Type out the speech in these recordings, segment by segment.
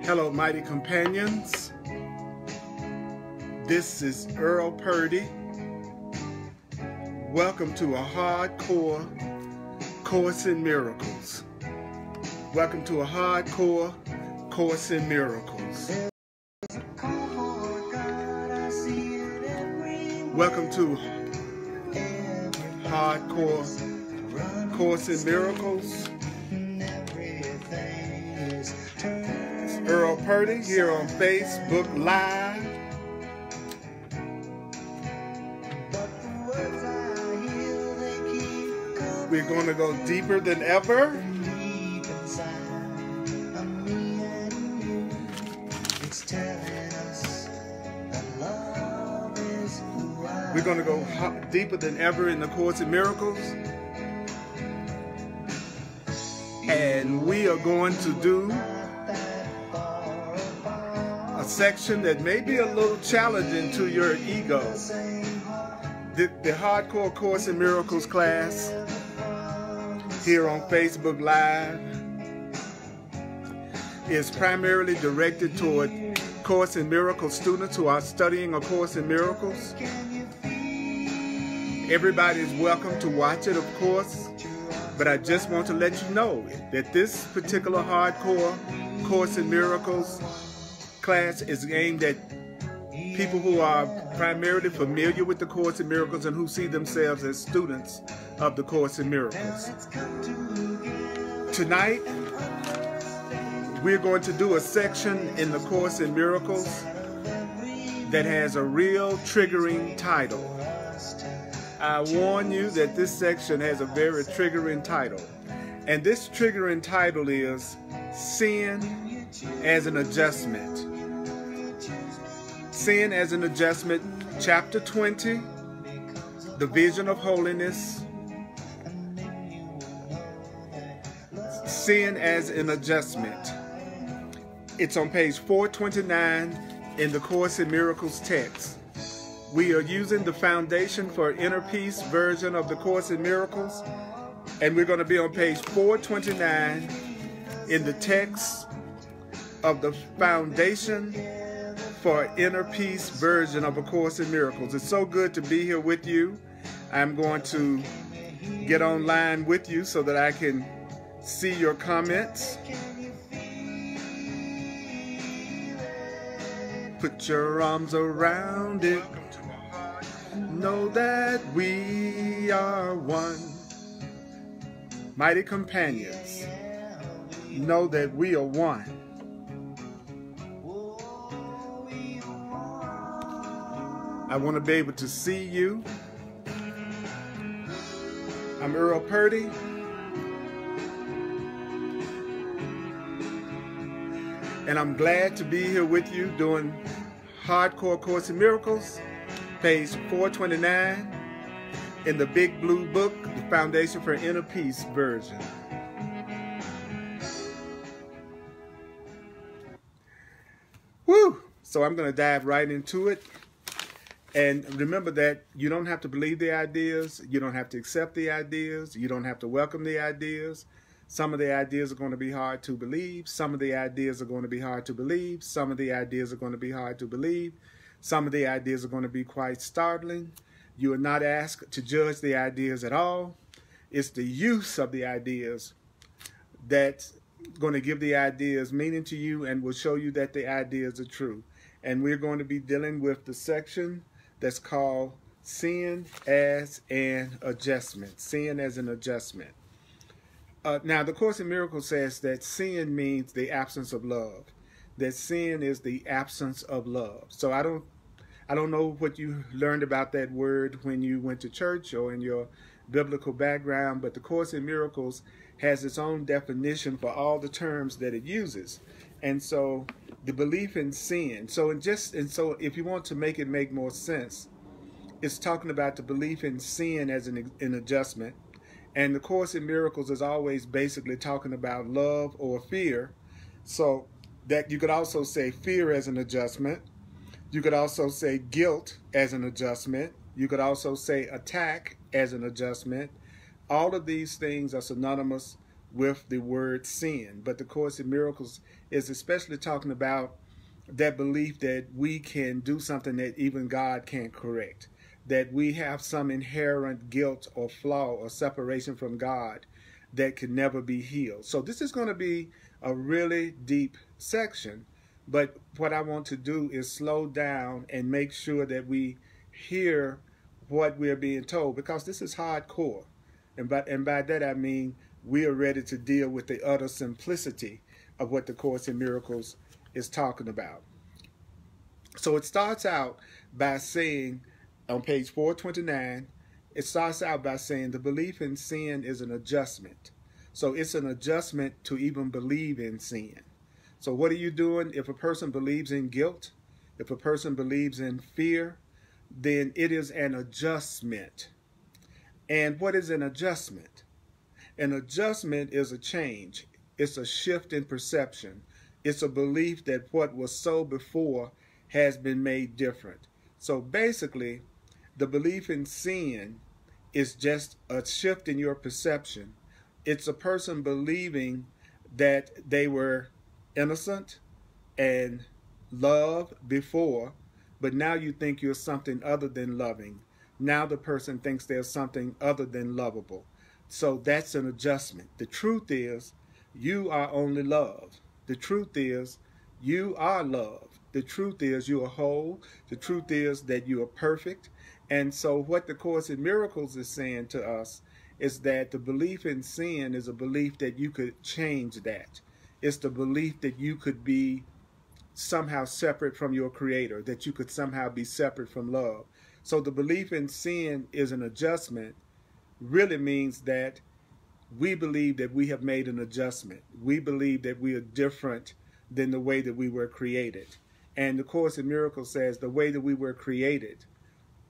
Hello, mighty companions. This is Earl Purdy. Welcome to a hardcore Course in Miracles. Welcome to a hardcore Course in Miracles. Welcome to hardcore Course in Miracles. Earl Purdy here on Facebook Live. We're going to go deeper than ever. We're going to go deeper than ever in the Course in Miracles. And we are going to do a section that may be a little challenging to your ego. The Hardcore Course in Miracles class here on Facebook Live is primarily directed toward Course in Miracles students who are studying A Course in Miracles. Everybody is welcome to watch it, of course, but I just want to let you know that this particular Hardcore Course in Miracles class is aimed at people who are primarily familiar with the Course in Miracles and who see themselves as students of the Course in Miracles. Tonight, we're going to do a section in the Course in Miracles that has a real triggering title. I warn you that this section has a very triggering title. And this triggering title is Sin as an Adjustment. Sin as an Adjustment, Chapter 20, The Vision of Holiness. Sin as an Adjustment. It's on page 429 in the Course in Miracles text. We are using the Foundation for Inner Peace version of the Course in Miracles, and we're going to be on page 429 in the text of the Foundation for Inner Peace version of A Course in Miracles. It's so good to be here with you. I'm going to get online with you so that I can see your comments. Put your arms around it. Know that we are one. Mighty companions, know that we are one. I want to be able to see you. I'm Earl Purdy. And I'm glad to be here with you doing Hardcore Course in Miracles, page 429 in the Big Blue Book, the Foundation for Inner Peace version. Woo! So I'm going to dive right into it. And remember that you don't have to believe the ideas, you don't have to accept the ideas, you don't have to welcome the ideas. Some of the ideas are going to be hard to believe. Some of the ideas are going to be hard to believe. Some of the ideas are going to be hard to believe. Some of the ideas are going to be quite startling. You are not asked to judge the ideas at all. It's the use of the ideas that's going to give the ideas meaning to you and will show you that the ideas are true. And we're going to be dealing with the section that's called Sin as an Adjustment. Sin as an Adjustment. Now, the Course in Miracles says that sin means the absence of love. That sin is the absence of love. So I don't know what you learned about that word when you went to church or in your biblical background, but the Course in Miracles has its own definition for all the terms that it uses. And so the belief in sin. So if you want to make it make more sense, it's talking about the belief in sin as an adjustment. And the Course in Miracles is always basically talking about love or fear. So that you could also say fear as an adjustment. You could also say guilt as an adjustment. You could also say attack as an adjustment. All of these things are synonymous with the word sin. But the Course in Miracles is especially talking about that belief that we can do something that even God can't correct, that we have some inherent guilt or flaw or separation from God that can never be healed. So this is going to be a really deep section, but what I want to do is slow down and make sure that we hear what we're being told, because this is hardcore. And by that I mean we are ready to deal with the utter simplicity of what the Course in Miracles is talking about. So it starts out by saying, on page 429, it starts out by saying the belief in sin is an adjustment. So it's an adjustment to even believe in sin. So what are you doing? If a person believes in guilt, if a person believes in fear, then it is an adjustment. And what is an adjustment? An adjustment is a change. It's a shift in perception. It's a belief that what was so before has been made different. So basically, the belief in sin is just a shift in your perception. It's a person believing that they were innocent and loved before, but now you think you're something other than loving. Now the person thinks there's something other than lovable. So that's an adjustment. The truth is, you are only love. The truth is, you are love. The truth is, you are whole. The truth is that you are perfect. And so what the Course in Miracles is saying to us is that the belief in sin is a belief that you could change that. It's the belief that you could be somehow separate from your Creator, that you could somehow be separate from love. So the belief in sin is an adjustment, really means that we believe that we have made an adjustment. We believe that we are different than the way that we were created. And the Course in Miracles says the way that we were created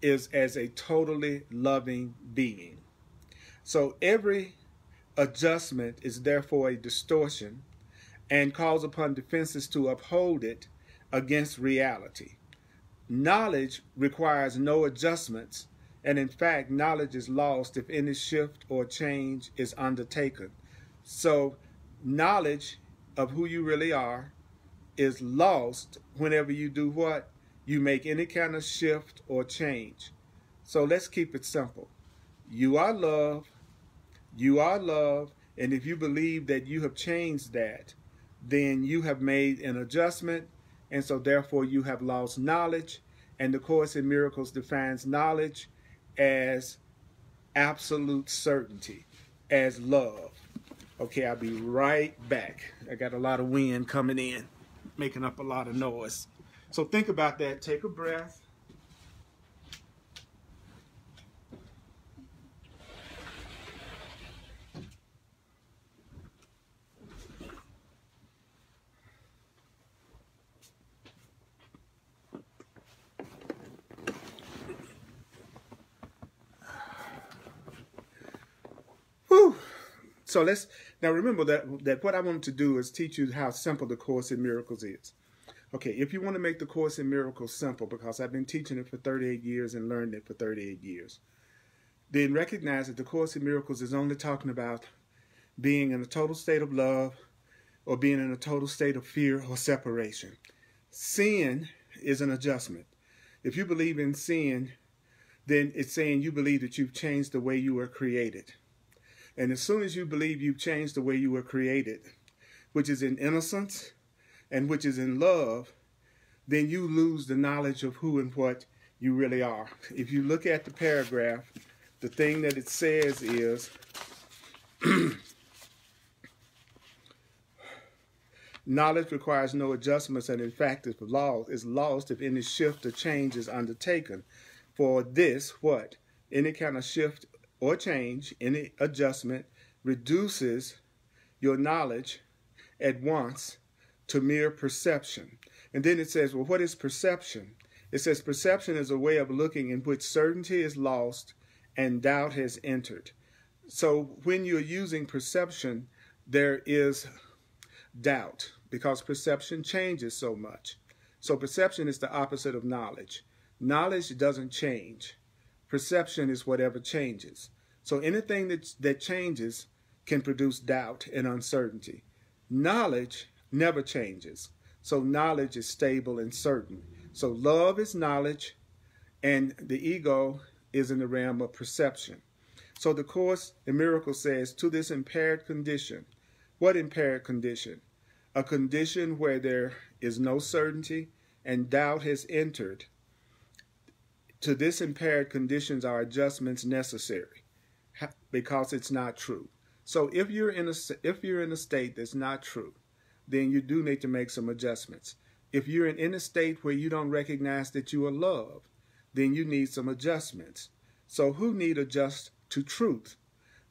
is as a totally loving being. So every adjustment is therefore a distortion and calls upon defenses to uphold it against reality. Knowledge requires no adjustments, and in fact, knowledge is lost if any shift or change is undertaken. So knowledge of who you really are is lost whenever you do what? You make any kind of shift or change. So let's keep it simple. You are love. You are love. And if you believe that you have changed that, then you have made an adjustment. And so therefore you have lost knowledge. And the Course in Miracles defines knowledge as absolute certainty, as love. Okay, I'll be right back. I got a lot of wind coming in, making up a lot of noise. So think about that. Take a breath. Whew. So let's now remember that what I wanted to do is teach you how simple the Course in Miracles is. Okay, if you want to make the Course in Miracles simple, because I've been teaching it for 38 years and learned it for 38 years, then recognize that the Course in Miracles is only talking about being in a total state of love or being in a total state of fear or separation. Sin is an adjustment. If you believe in sin, then it's saying you believe that you've changed the way you were created. And as soon as you believe you've changed the way you were created, which is in innocence and which is in love, then you lose the knowledge of who and what you really are. If you look at the paragraph, the thing that it says is, knowledge requires no adjustments, and in fact is lost if any shift or change is undertaken. For this, what? Any kind of shift or change, any adjustment, reduces your knowledge at once to mere perception. And then it says, well, what is perception? It says perception is a way of looking in which certainty is lost and doubt has entered. So when you're using perception, there is doubt because perception changes so much. So perception is the opposite of knowledge. Knowledge doesn't change. Perception is whatever changes. So anything that changes can produce doubt and uncertainty. Knowledge never changes. So knowledge is stable and certain. So love is knowledge, and the ego is in the realm of perception. So the Course in Miracles says, to this impaired condition. What impaired condition? A condition where there is no certainty and doubt has entered. To this impaired conditions are adjustments necessary because it's not true. So if you're in a state that's not true, then you do need to make some adjustments. If you're in a state where you don't recognize that you are loved, then you need some adjustments. So who need adjust to truth?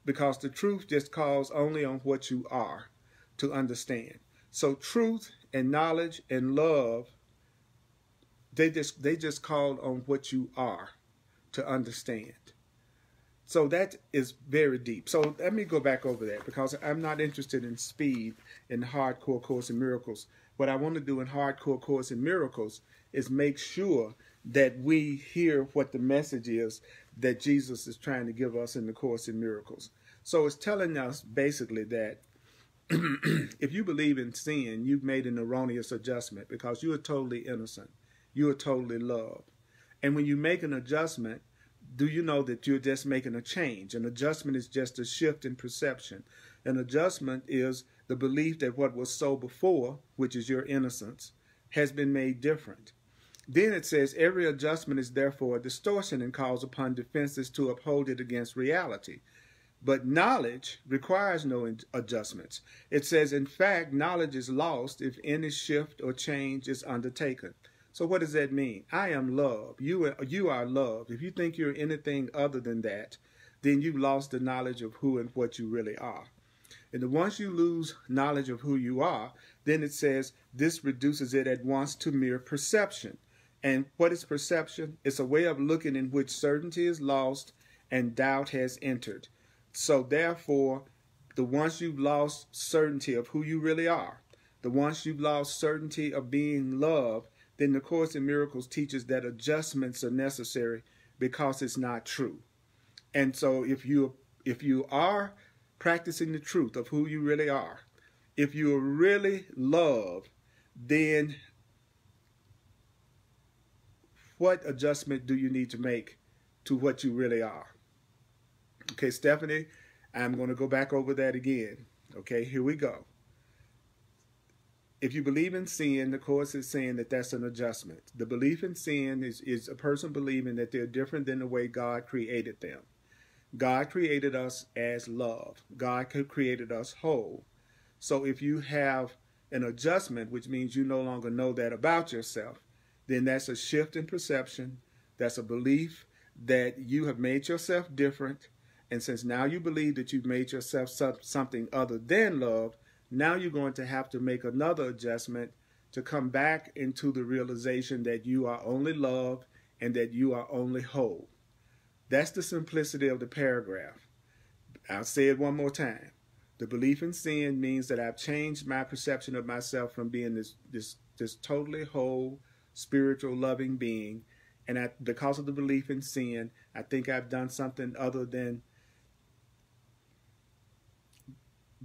Because the truth just calls only on what you are to understand. So truth and knowledge and love, they just call on what you are to understand. So that is very deep. So let me go back over that, because I'm not interested in speed in hardcore Course in Miracles. What I want to do in hardcore Course in Miracles is make sure that we hear what the message is that Jesus is trying to give us in the Course in Miracles. So it's telling us basically that if you believe in sin, you've made an erroneous adjustment because you are totally innocent. You are totally loved. And when you make an adjustment, do you know that you're just making a change? An adjustment is just a shift in perception. An adjustment is the belief that what was so before, which is your innocence, has been made different. Then it says, every adjustment is therefore a distortion and calls upon defenses to uphold it against reality. But knowledge requires no adjustments. It says, in fact, knowledge is lost if any shift or change is undertaken. So what does that mean? I am love. You are loved. If you think you're anything other than that, then you've lost the knowledge of who and what you really are. And once you lose knowledge of who you are, then it says this reduces it at once to mere perception. And what is perception? It's a way of looking in which certainty is lost and doubt has entered. So therefore, once you've lost certainty of who you really are, once you've lost certainty of being loved, then the Course in Miracles teaches that adjustments are necessary because it's not true. And so if you are practicing the truth of who you really are, if you are really loved, then what adjustment do you need to make to what you really are? Okay, Stephanie, I'm going to go back over that again. Okay, here we go. If you believe in sin, the Course is saying that that's an adjustment. The belief in sin is a person believing that they're different than the way God created them. God created us as love. God created us whole. So if you have an adjustment, which means you no longer know that about yourself, then that's a shift in perception. That's a belief that you have made yourself different. And since now you believe that you've made yourself something other than love, now you're going to have to make another adjustment to come back into the realization that you are only love and that you are only whole. That's the simplicity of the paragraph. I'll say it one more time. The belief in sin means that I've changed my perception of myself from being this totally whole, spiritual, loving being. And because of the belief in sin, I think I've done something other than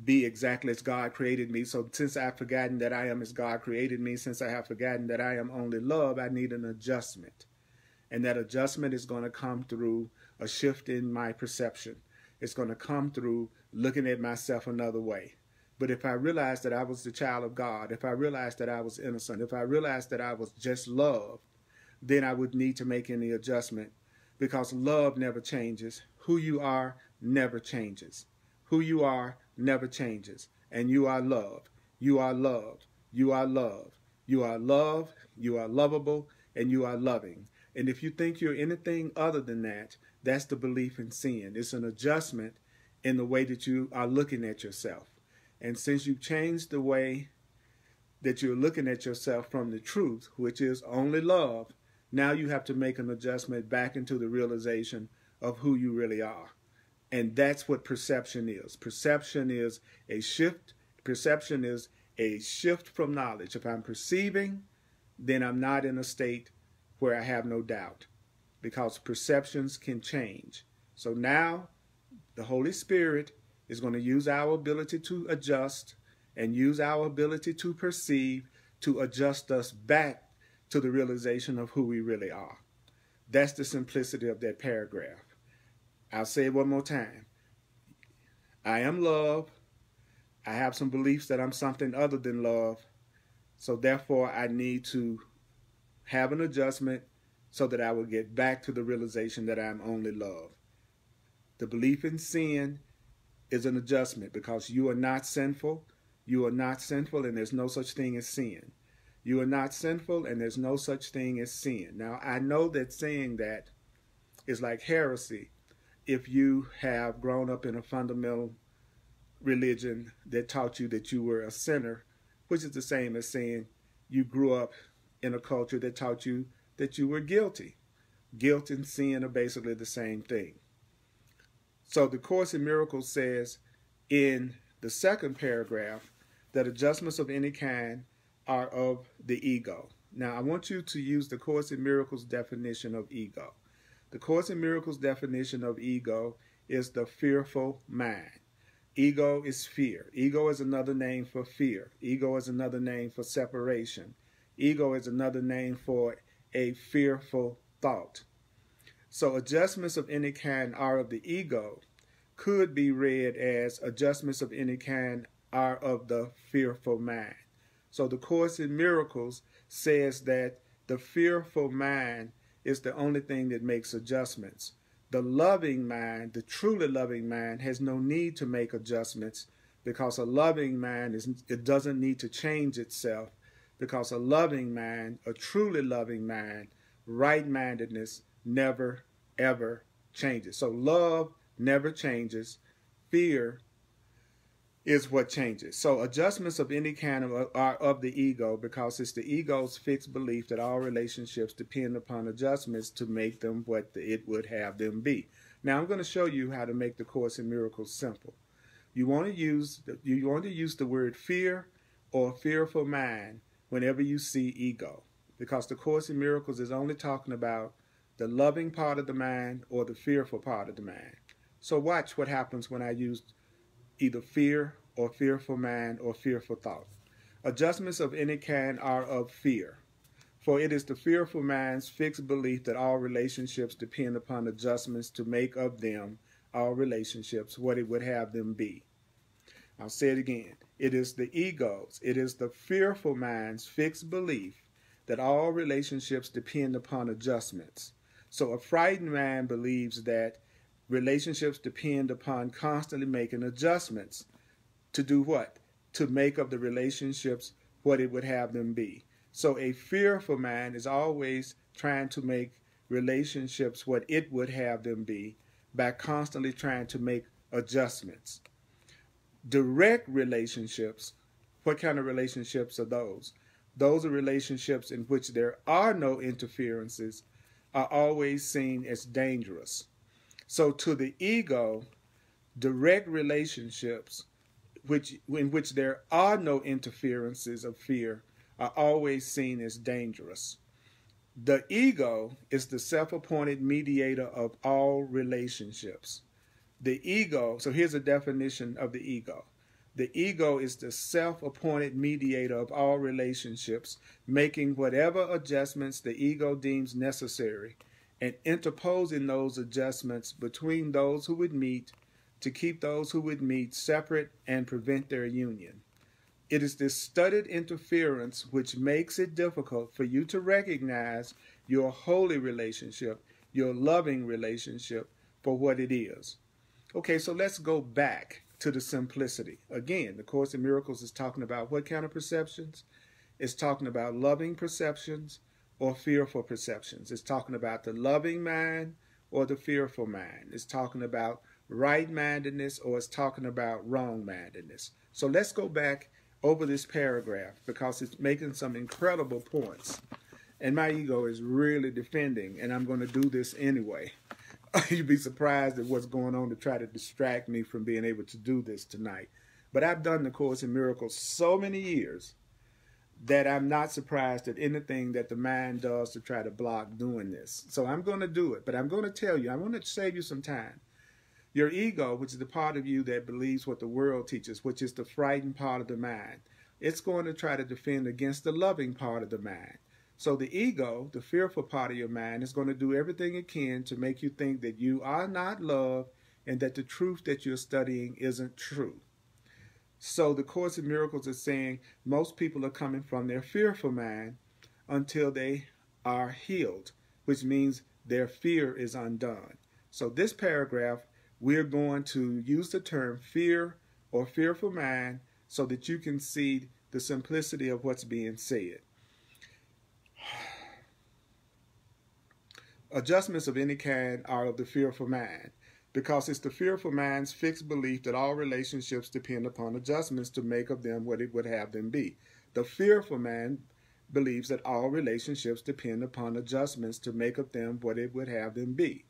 be exactly as God created me. So since I've forgotten that I am as God created me, since I have forgotten that I am only love, I need an adjustment. And that adjustment is going to come through a shift in my perception. It's going to come through looking at myself another way. But if I realized that I was the child of God, if I realized that I was innocent, if I realized that I was just love, then I would need to make any adjustment, because love never changes. Who you are never changes. Who you are never changes. And you are love. You are loved. You are loved. You are loved. You are lovable. And you are loving. And if you think you're anything other than that, that's the belief in sin. It's an adjustment in the way that you are looking at yourself. And since you've changed the way that you're looking at yourself from the truth, which is only love, now you have to make an adjustment back into the realization of who you really are. And that's what perception is. Perception is a shift. Perception is a shift from knowledge. If I'm perceiving, then I'm not in a state where I have no doubt, because perceptions can change. So now the Holy Spirit It's going to use our ability to adjust and use our ability to perceive to adjust us back to the realization of who we really are. That's the simplicity of that paragraph. I'll say it one more time. I am love. I have some beliefs that I'm something other than love. So therefore, I need to have an adjustment so that I will get back to the realization that I'm only love. The belief in sin is an adjustment because you are not sinful. You are not sinful, and there's no such thing as sin. You are not sinful, and there's no such thing as sin. Now, I know that saying that is like heresy if you have grown up in a fundamental religion that taught you that you were a sinner, which is the same as saying you grew up in a culture that taught you that you were guilty. Guilt and sin are basically the same thing. So the Course in Miracles says in the second paragraph that adjustments of any kind are of the ego. Now, I want you to use the Course in Miracles definition of ego. The Course in Miracles definition of ego is the fearful mind. Ego is fear. Ego is another name for fear. Ego is another name for separation. Ego is another name for a fearful thought. So adjustments of any kind are of the ego could be read as adjustments of any kind are of the fearful mind. So the Course in Miracles says that the fearful mind is the only thing that makes adjustments. The loving mind, the truly loving mind, has no need to make adjustments because a loving mind it doesn't need to change itself, because a loving mind, a truly loving mind, right-mindedness never, ever changes. So love never changes. Fear is what changes. So adjustments of any kind are of the ego because it's the ego's fixed belief that all relationships depend upon adjustments to make them what it would have them be. Now I'm going to show you how to make the Course in Miracles simple. You want to use the word fear or fearful mind whenever you see ego, because the Course in Miracles is only talking about the loving part of the mind or the fearful part of the mind. So watch what happens when I use either fear or fearful mind or fearful thought. Adjustments of any kind are of fear, for it is the fearful mind's fixed belief that all relationships depend upon adjustments to make of them, all relationships, what it would have them be. I'll say it again. It is the ego's, it is the fearful mind's fixed belief that all relationships depend upon adjustments. So a frightened mind believes that relationships depend upon constantly making adjustments to do what? To make of the relationships what it would have them be. So a fearful mind is always trying to make relationships what it would have them be by constantly trying to make adjustments. Direct relationships, what kind of relationships are those? Those are relationships in which there are no interferences, are always seen as dangerous. So to the ego, direct relationships in which there are no interferences of fear are always seen as dangerous. The ego is the self-appointed mediator of all relationships. The ego, so here's a definition of the ego. The ego is the self-appointed mediator of all relationships, making whatever adjustments the ego deems necessary and interposing those adjustments between those who would meet to keep those who would meet separate and prevent their union. It is this studied interference which makes it difficult for you to recognize your holy relationship, your loving relationship, for what it is. Okay, so let's go back to the simplicity. Again, the Course in Miracles is talking about what kind of perceptions? It's talking about loving perceptions or fearful perceptions. It's talking about the loving mind or the fearful mind. It's talking about right-mindedness or it's talking about wrong-mindedness. So let's go back over this paragraph because it's making some incredible points. And my ego is really defending, and I'm going to do this anyway. You'd be surprised at what's going on to try to distract me from being able to do this tonight. But I've done the Course in Miracles so many years that I'm not surprised at anything that the mind does to try to block doing this. So I'm going to do it, but I'm going to tell you, I want to save you some time. Your ego, which is the part of you that believes what the world teaches, which is the frightened part of the mind, it's going to try to defend against the loving part of the mind. So the ego, the fearful part of your mind, is going to do everything it can to make you think that you are not loved and that the truth that you're studying isn't true. So the Course in Miracles is saying most people are coming from their fearful mind until they are healed, which means their fear is undone. So this paragraph, we're going to use the term fear or fearful mind so that you can see the simplicity of what's being said. Adjustments of any kind are of the fearful mind, because it's the fearful mind's fixed belief that all relationships depend upon adjustments to make of them what it would have them be. The fearful mind believes that all relationships depend upon adjustments to make of them what it would have them be.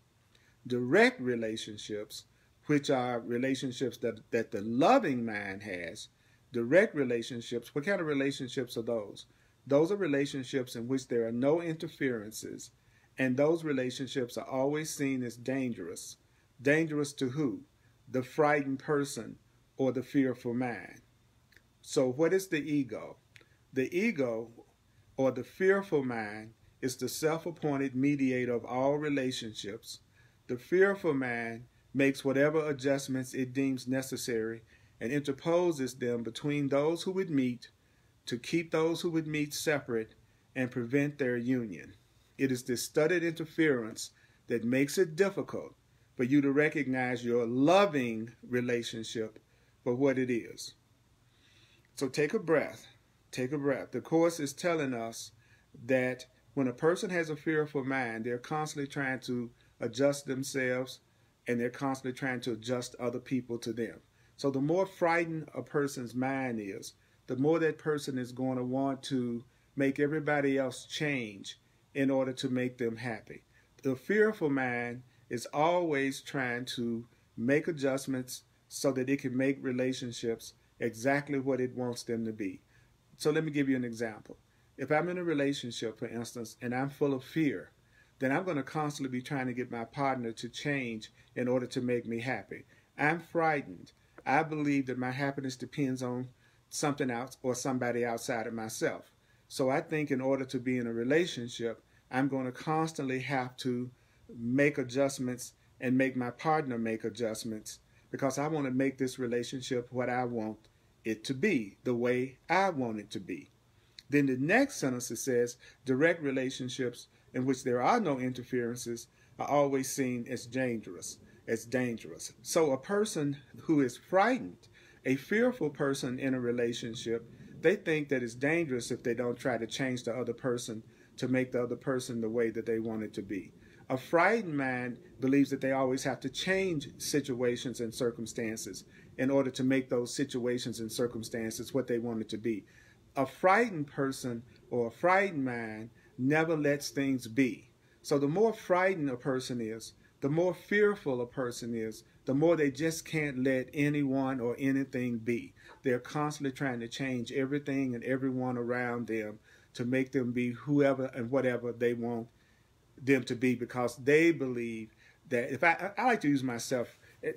Direct relationships, which are relationships that the loving mind has, direct relationships, what kind of relationships are those? Those are relationships in which there are no interferences, and those relationships are always seen as dangerous. Dangerous to who? The frightened person or the fearful mind. So what is the ego? The ego, or the fearful mind, is the self-appointed mediator of all relationships. The fearful mind makes whatever adjustments it deems necessary and interposes them between those who would meet to keep those who would meet separate and prevent their union. It is this studied interference that makes it difficult for you to recognize your loving relationship for what it is. So take a breath. Take a breath. The Course is telling us that when a person has a fearful mind, they're constantly trying to adjust themselves, and they're constantly trying to adjust other people to them. So the more frightened a person's mind is, the more that person is going to want to make everybody else change in order to make them happy. The fearful mind is always trying to make adjustments so that it can make relationships exactly what it wants them to be. So let me give you an example. If I'm in a relationship, for instance, and I'm full of fear, then I'm going to constantly be trying to get my partner to change in order to make me happy. I'm frightened. I believe that my happiness depends on something else or somebody outside of myself. So I think in order to be in a relationship, I'm going to constantly have to make adjustments and make my partner make adjustments, because I want to make this relationship what I want it to be, the way I want it to be. Then the next sentence, it says, direct relationships in which there are no interferences are always seen as dangerous. So a person who is frightened, a fearful person in a relationship, they think that it's dangerous if they don't try to change the other person to make the other person the way that they want it to be. A frightened mind believes that they always have to change situations and circumstances in order to make those situations and circumstances what they want it to be. A frightened person or a frightened mind never lets things be. So the more frightened a person is, the more fearful a person is, the more they just can't let anyone or anything be. They're constantly trying to change everything and everyone around them to make them be whoever and whatever they want them to be, because they believe that, if I like to use myself,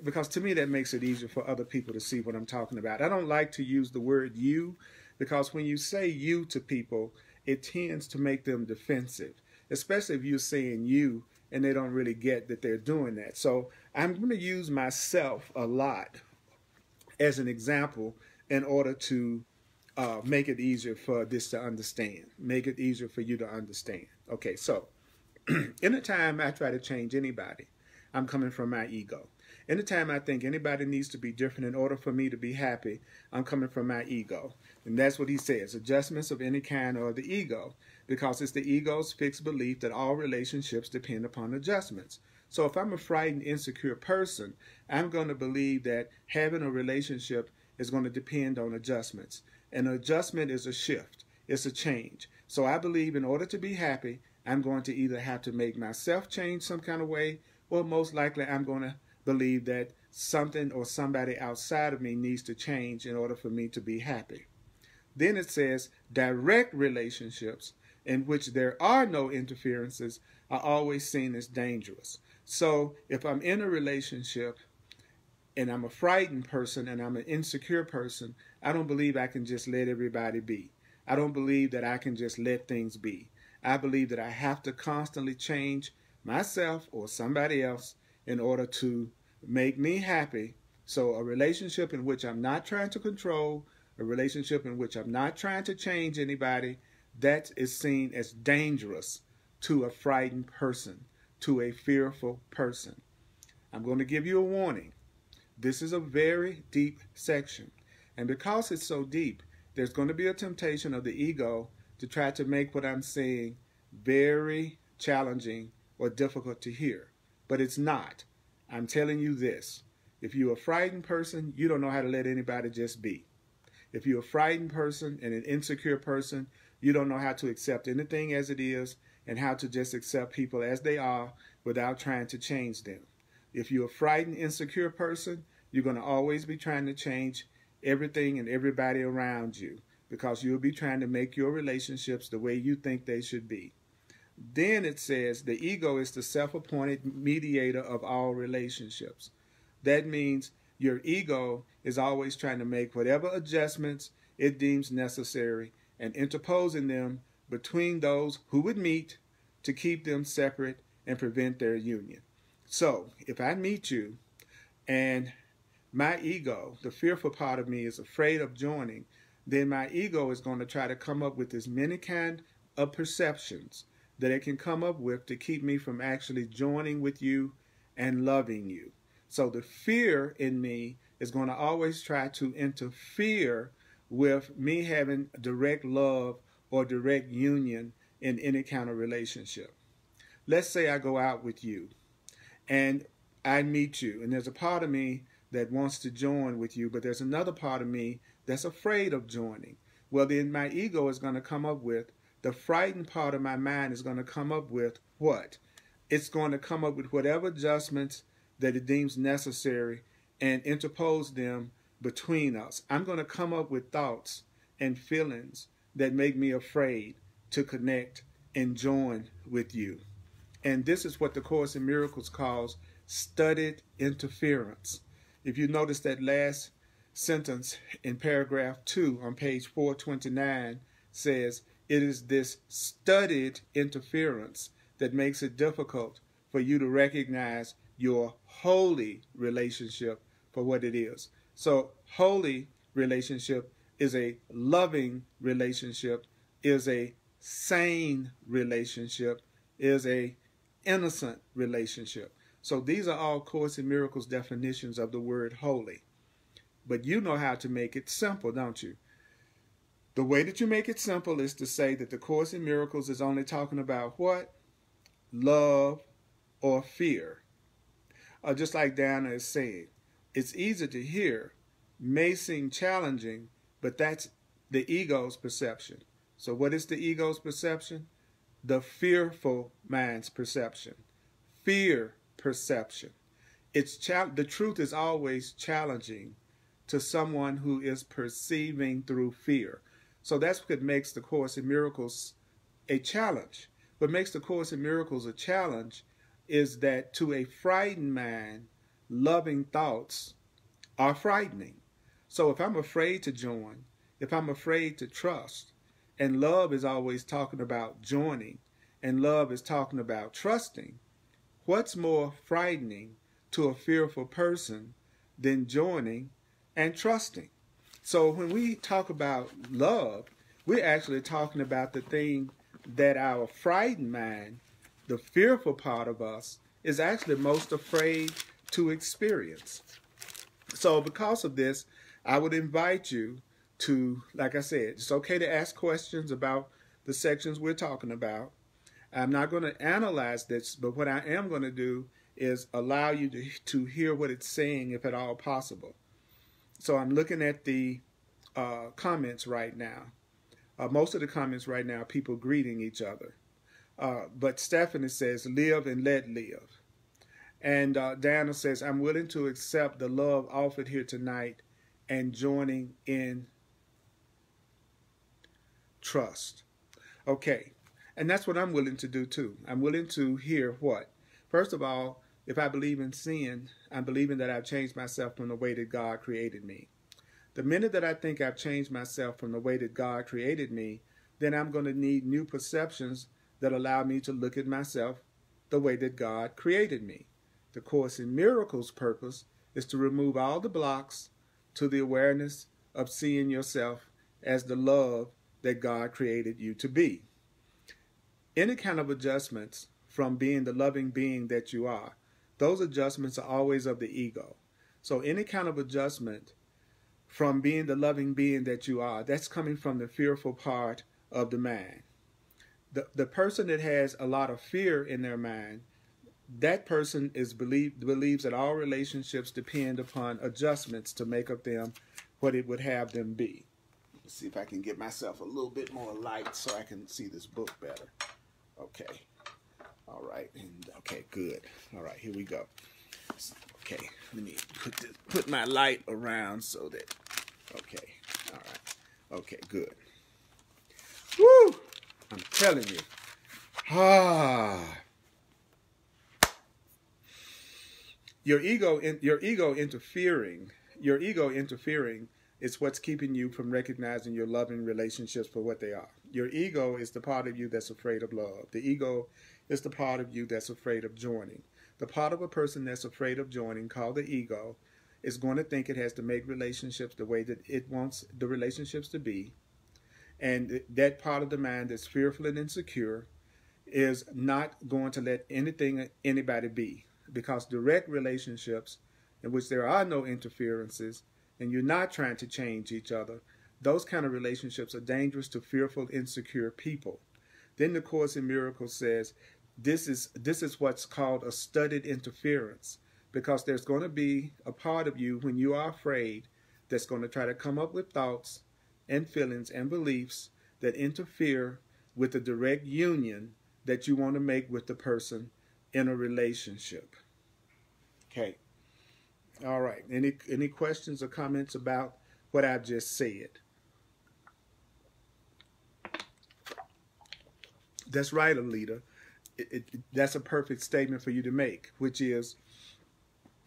because to me that makes it easier for other people to see what I'm talking about. I don't like to use the word you, because when you say you to people, it tends to make them defensive, especially if you're saying you and they don't really get that they're doing that. So I'm going to use myself a lot as an example in order to make it easier for this to understand, make it easier for you to understand. Okay, so anytime I try to change anybody, I'm coming from my ego. Anytime I think anybody needs to be different in order for me to be happy, I'm coming from my ego. And that's what he says, adjustments of any kind are the ego, because it's the ego's fixed belief that all relationships depend upon adjustments. So if I'm a frightened, insecure person, I'm going to believe that having a relationship is going to depend on adjustments. And an adjustment is a shift. It's a change. So I believe in order to be happy, I'm going to either have to make myself change some kind of way, or most likely I'm going to believe that something or somebody outside of me needs to change in order for me to be happy. Then it says direct relationships in which there are no interferences are always seen as dangerous. So if I'm in a relationship and I'm a frightened person and I'm an insecure person, I don't believe I can just let everybody be. I don't believe that I can just let things be. I believe that I have to constantly change myself or somebody else in order to make me happy. So a relationship in which I'm not trying to control, a relationship in which I'm not trying to change anybody, that is seen as dangerous to a frightened person, to a fearful person. I'm going to give you a warning. This is a very deep section. And because it's so deep, there's going to be a temptation of the ego to try to make what I'm saying very challenging or difficult to hear. But it's not. I'm telling you this. If you're a frightened person, you don't know how to let anybody just be. If you're a frightened person and an insecure person, you don't know how to accept anything as it is and how to just accept people as they are without trying to change them. If you're a frightened, insecure person, you're going to always be trying to change everything and everybody around you because you'll be trying to make your relationships the way you think they should be. Then it says the ego is the self-appointed mediator of all relationships. That means your ego is always trying to make whatever adjustments it deems necessary and interposing them between those who would meet to keep them separate and prevent their union. So if I meet you and my ego, the fearful part of me, is afraid of joining, then my ego is going to try to come up with as many kind of perceptions that it can come up with to keep me from actually joining with you and loving you. So the fear in me is going to always try to interfere with me having direct love or direct union in any kind of relationship. Let's say I go out with you and I meet you, and there's a part of me that wants to join with you, but there's another part of me that's afraid of joining. Well, then my ego is going to come up with, the frightened part of my mind is going to come up with what? It's going to come up with whatever adjustments that it deems necessary and interpose them between us. I'm going to come up with thoughts and feelings that make me afraid to connect and join with you. And this is what the Course in Miracles calls studied interference. If you notice that last sentence in paragraph 2 on page 429 says, it is this studied interference that makes it difficult for you to recognize your holy relationship for what it is. So holy relationship is a loving relationship, is a sane relationship, is a innocent relationship. So these are all Course in Miracles definitions of the word holy. But you know how to make it simple, don't you? The way that you make it simple is to say that the Course in Miracles is only talking about what? Love or fear. Just like Diana is saying, it's easy to hear, may seem challenging, but that's the ego's perception. So what is the ego's perception? The fearful mind's perception. Fear perception. The truth is always challenging to someone who is perceiving through fear. So that's what makes the Course in Miracles a challenge. What makes the Course in Miracles a challenge is that to a frightened mind, loving thoughts are frightening. So if I'm afraid to join, if I'm afraid to trust, and love is always talking about joining, and love is talking about trusting, what's more frightening to a fearful person than joining and trusting? So when we talk about love, we're actually talking about the thing that our frightened mind, the fearful part of us, is actually most afraid to experience. So because of this, I would invite you to, like I said, it's okay to ask questions about the sections we're talking about. I'm not going to analyze this, but what I am going to do is allow you to hear what it's saying, if at all possible. So I'm looking at the comments right now. Most of the comments right now are people greeting each other. But Stephanie says, live and let live. And Diana says, I'm willing to accept the love offered here tonight and joining in trust. Okay. And that's what I'm willing to do too. I'm willing to hear what? First of all, If I believe in sin, I'm believing that I've changed myself from the way that God created me. The minute that I think I've changed myself from the way that God created me, then I'm going to need new perceptions that allow me to look at myself the way that God created me. The Course in Miracles' purpose is to remove all the blocks to the awareness of seeing yourself as the love that God created you to be. Any kind of adjustments from being the loving being that you are, those adjustments are always of the ego. So any kind of adjustment from being the loving being that you are, that's coming from the fearful part of the mind. The person that has a lot of fear in their mind, that person believes that all relationships depend upon adjustments to make of them what it would have them be. Let's see if I can get myself a little bit more light so I can see this book better. Okay. All right. Okay, good. All right, here we go. Okay, let me put my light around so that, okay, all right. Okay, good. Woo! I'm telling you. Your ego interfering is what's keeping you from recognizing your loving relationships for what they are. Your ego is the part of you that's afraid of love. The ego is the part of you that's afraid of joining. The part of a person that's afraid of joining, called the ego, is going to think it has to make relationships the way that it wants the relationships to be. And that part of the mind that's fearful and insecure is not going to let anybody be. Because direct relationships in which there are no interferences and you're not trying to change each other, those kind of relationships are dangerous to fearful, insecure people. Then the Course in Miracles says this is what's called a studied interference, because there's going to be a part of you when you are afraid that's going to try to come up with thoughts and feelings and beliefs that interfere with the direct union that you want to make with the person in a relationship. Okay. All right. Any questions or comments about what I've just said? That's right, Alita. That's a perfect statement for you to make, which is,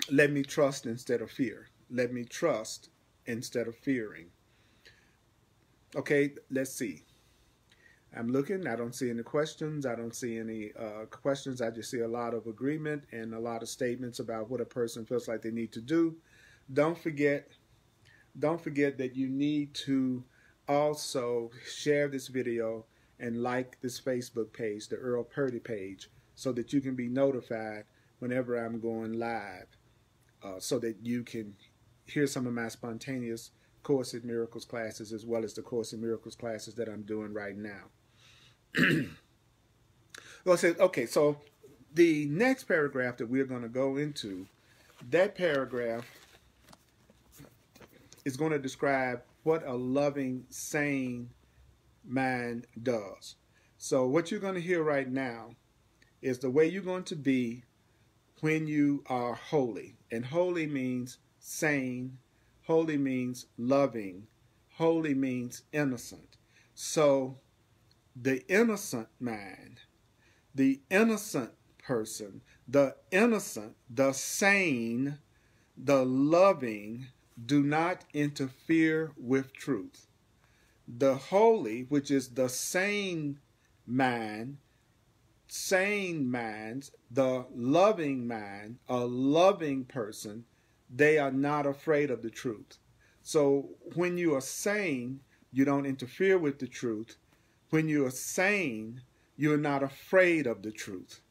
let me trust instead of fear. Let me trust instead of fearing. Okay, let's see. I'm looking. I don't see any questions. I don't see any questions. I just see a lot of agreement and a lot of statements about what a person feels like they need to do. Don't forget that you need to also share this video and like this Facebook page, the Earl Purdy page, so that you can be notified whenever I'm going live, so that you can hear some of my spontaneous Course in Miracles classes, as well as the Course in Miracles classes that I'm doing right now. Well, okay, so the next paragraph that we're going to go into, that paragraph is going to describe what a loving, sane mind does. So what you're going to hear right now is the way you're going to be when you are holy. And holy means sane. Holy means loving. Holy means innocent. So the innocent mind, the innocent person, the innocent, the sane, the loving do not interfere with truth. The holy, which is the sane mind, sane minds, the loving mind, a loving person, they are not afraid of the truth. So when you are sane, you don't interfere with the truth. When you are sane, you're not afraid of the truth,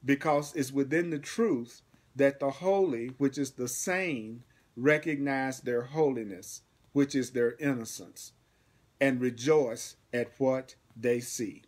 because it's within the truth that the holy, which is the sane, recognize their holiness, which is their innocence, and rejoice at what they see.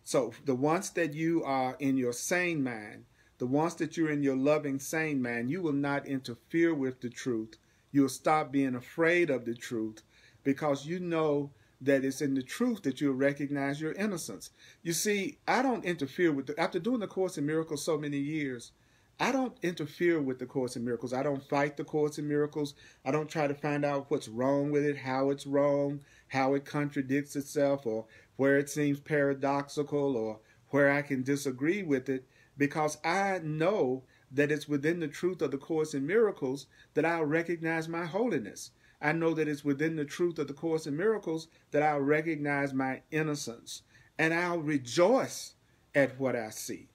So the ones that you are in your sane mind, the ones that you're in your loving sane mind, you will not interfere with the truth. You'll stop being afraid of the truth, because you know that it's in the truth that you'll recognize your innocence. You see, I don't interfere with after doing the Course in Miracles so many years, I don't interfere with the Course in Miracles. I don't fight the Course in Miracles. I don't try to find out what's wrong with it, how it's wrong, how it contradicts itself, or where it seems paradoxical, or where I can disagree with it, because I know that it's within the truth of the Course in Miracles that I'll recognize my holiness. I know that it's within the truth of the Course in Miracles that I'll recognize my innocence. And I'll rejoice at what I see.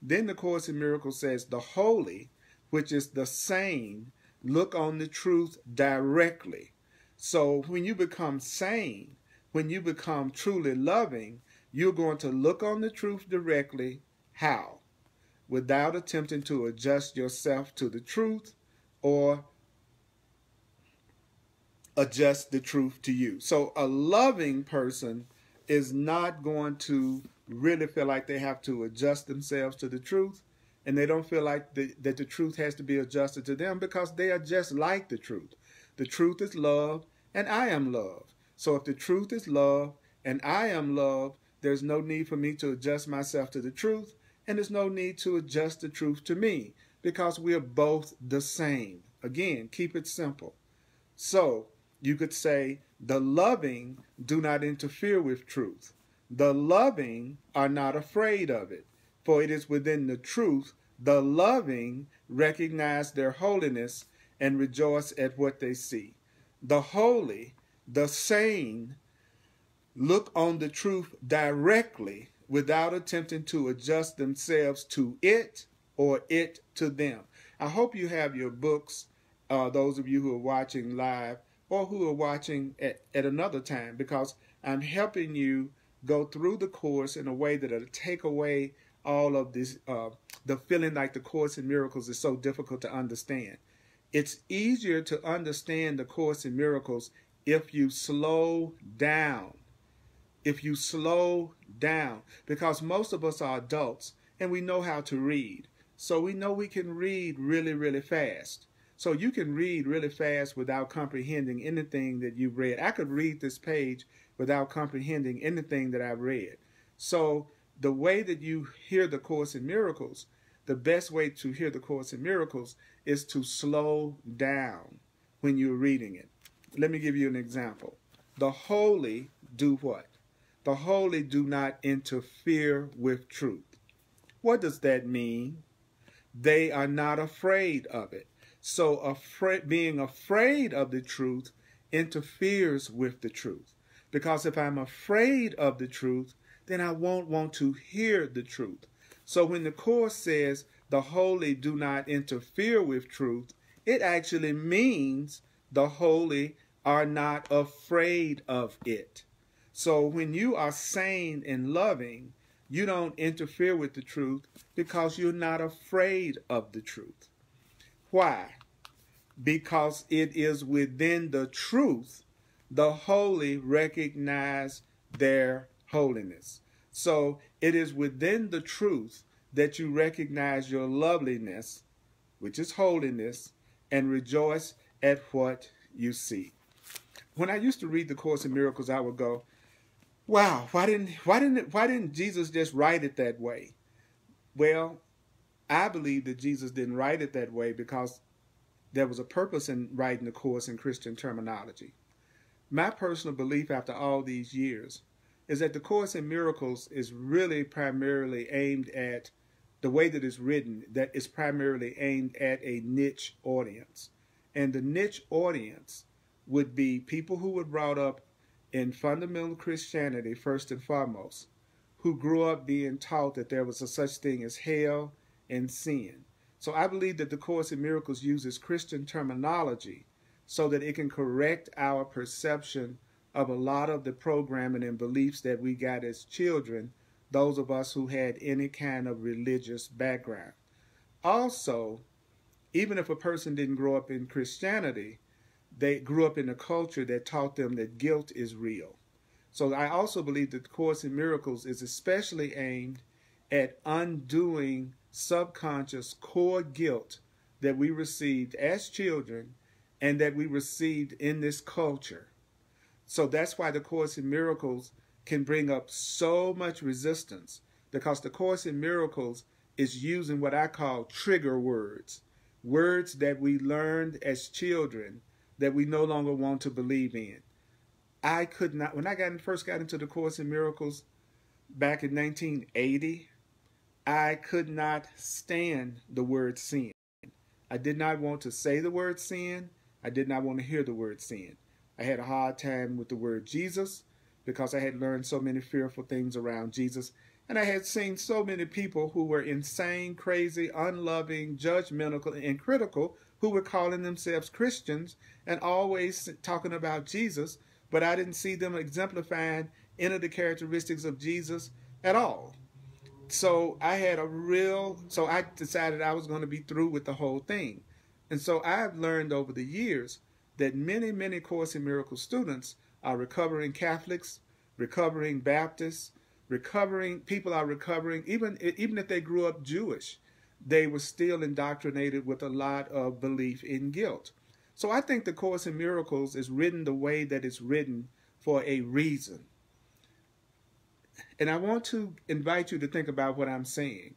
Then the Course in Miracles says, the holy, which is the sane, look on the truth directly. So when you become sane, when you become truly loving, you're going to look on the truth directly. How? Without attempting to adjust yourself to the truth or adjust the truth to you. So a loving person is not going to really feel like they have to adjust themselves to the truth, and they don't feel like that the truth has to be adjusted to them, because they are just like the truth. The truth is love, and I am love. So if the truth is love, and I am love, there's no need for me to adjust myself to the truth, and there's no need to adjust the truth to me, because we are both the same. Again, keep it simple. So you could say, the loving do not interfere with truth. The loving are not afraid of it, for it is within the truth. The loving recognize their holiness and rejoice at what they see. The holy, the sane, look on the truth directly without attempting to adjust themselves to it or it to them. I hope you have your books, those of you who are watching live or who are watching at another time, because I'm helping you go through the Course in a way that will take away all of this, the feeling like the Course in Miracles is so difficult to understand. It's easier to understand the Course in Miracles if you slow down. If you slow down, because most of us are adults and we know how to read. So we know we can read really, really fast. So you can read really fast without comprehending anything that you've read. I could read this page without comprehending anything that I've read. So the way that you hear the Course in Miracles, the best way to hear the Course in Miracles is to slow down when you're reading it. Let me give you an example. The holy do what? The holy do not interfere with truth. What does that mean? They are not afraid of it. So being afraid of the truth interferes with the truth. Because if I'm afraid of the truth, then I won't want to hear the truth. So when the Course says the holy do not interfere with truth, it actually means the holy are not afraid of it. So when you are sane and loving, you don't interfere with the truth because you're not afraid of the truth. Why? Because it is within the truth the holy recognize their holiness. So it is within the truth that you recognize your loveliness, which is holiness, and rejoice at what you see. When I used to read the Course in Miracles, I would go, wow, why didn't Jesus just write it that way? Well, I believe that Jesus didn't write it that way because there was a purpose in writing the Course in Christian terminology. My personal belief after all these years is that the Course in Miracles is really primarily aimed at, the way that it's written, that it's primarily aimed at a niche audience. And the niche audience would be people who were brought up in fundamental Christianity first and foremost, who grew up being taught that there was a such thing as hell and sin. So I believe that the Course in Miracles uses Christian terminology so that it can correct our perception of a lot of the programming and beliefs that we got as children, those of us who had any kind of religious background. Also, even if a person didn't grow up in Christianity, they grew up in a culture that taught them that guilt is real. So I also believe that the Course in Miracles is especially aimed at undoing subconscious core guilt that we received as children and that we received in this culture. So that's why the Course in Miracles can bring up so much resistance, because the Course in Miracles is using what I call trigger words, words that we learned as children that we no longer want to believe in. I could not, when I first got into the Course in Miracles back in 1980, I could not stand the word sin. I did not want to say the word sin. I did not want to hear the word sin. I had a hard time with the word Jesus because I had learned so many fearful things around Jesus. And I had seen so many people who were insane, crazy, unloving, judgmental, and critical who were calling themselves Christians and always talking about Jesus, but I didn't see them exemplifying any of the characteristics of Jesus at all. So I decided I was going to be through with the whole thing. And so I've learned over the years that many, many Course in Miracles students are recovering Catholics, recovering Baptists, people are recovering, even if they grew up Jewish, they were still indoctrinated with a lot of belief in guilt. So I think the Course in Miracles is written the way that it's written for a reason. And I want to invite you to think about what I'm saying.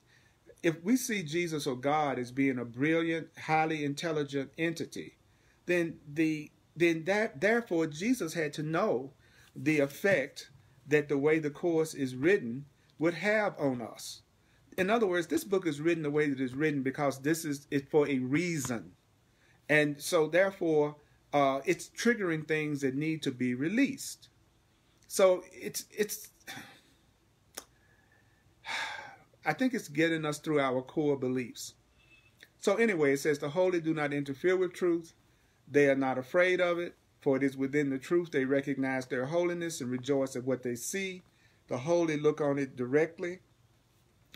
If we see Jesus or God as being a brilliant, highly intelligent entity, then therefore Jesus had to know the effect that the way the Course is written would have on us. In other words, this book is written the way that it's written because this is it for a reason. And so therefore, it's triggering things that need to be released. So I think it's getting us through our core beliefs. So anyway, it says, the holy do not interfere with truth. They are not afraid of it, for it is within the truth they recognize their holiness and rejoice at what they see. The holy look on it directly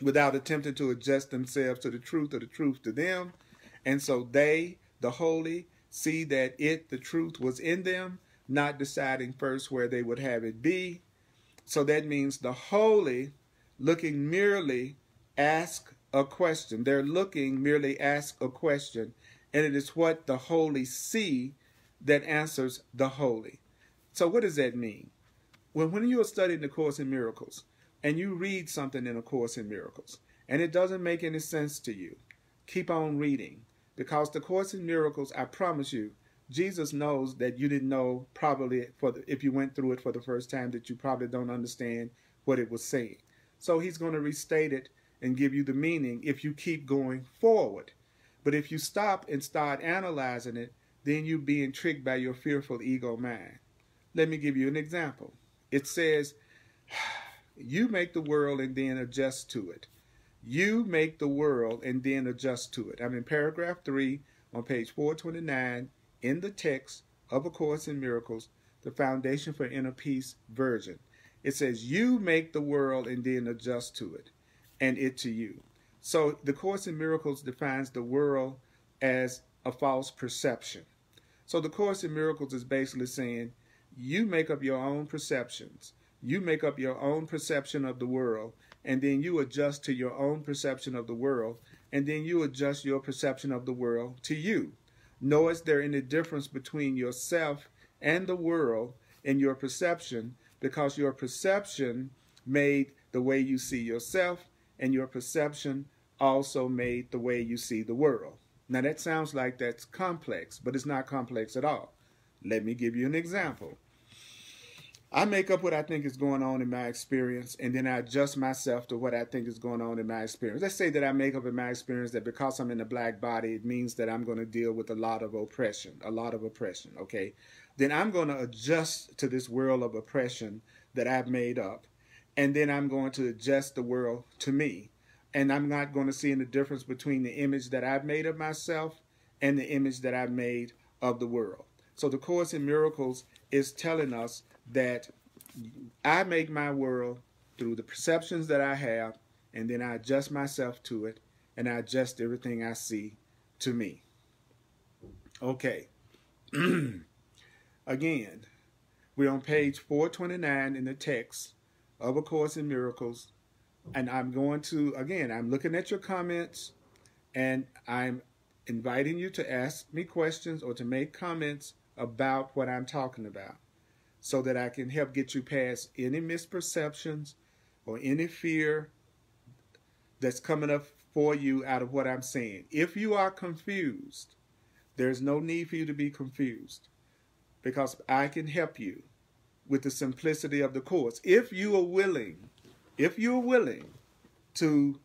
without attempting to adjust themselves to the truth or the truth to them. And so they, the holy, see that the truth was in them, not deciding first where they would have it be. So that means the holy looking merely ask a question. They're looking merely ask a question, and it is what the holy see that answers the holy. So what does that mean? When you are studying the Course in Miracles and you read something in A Course in Miracles and it doesn't make any sense to you, keep on reading, because the Course in Miracles, I promise you, Jesus knows that you didn't know probably if you went through it for the first time that you probably don't understand what it was saying. So he's going to restate it and give you the meaning if you keep going forward. But if you stop and start analyzing it, then you're being tricked by your fearful ego mind. Let me give you an example. It says, you make the world and then adjust to it. You make the world and then adjust to it. I'm in paragraph 3 on page 429 in the text of A Course in Miracles, the Foundation for Inner Peace version. It says, you make the world and then adjust to it, and it to you. So the Course in Miracles defines the world as a false perception. So the Course in Miracles is basically saying, you make up your own perceptions. You make up your own perception of the world, and then you adjust to your own perception of the world, and then you adjust your perception of the world to you. Nor is there any difference between yourself and the world in your perception, because your perception made the way you see yourself, and your perception also made the way you see the world. Now that sounds like that's complex, but it's not complex at all. Let me give you an example. I make up what I think is going on in my experience, and then I adjust myself to what I think is going on in my experience. Let's say that I make up in my experience that because I'm in a black body, it means that I'm going to deal with a lot of oppression, okay? Then I'm going to adjust to this world of oppression that I've made up, and then I'm going to adjust the world to me. And I'm not going to see any difference between the image that I've made of myself and the image that I've made of the world. So the Course in Miracles is telling us that I make my world through the perceptions that I have, and then I adjust myself to it, and I adjust everything I see to me. Okay. Again, we're on page 429 in the text of A Course in Miracles, and I'm going to, again, I'm looking at your comments, and I'm inviting you to ask me questions or to make comments about what I'm talking about, so that I can help get you past any misperceptions or any fear that's coming up for you out of what I'm saying. If you are confused, there's no need for you to be confused, because I can help you with the simplicity of the Course. If you are willing to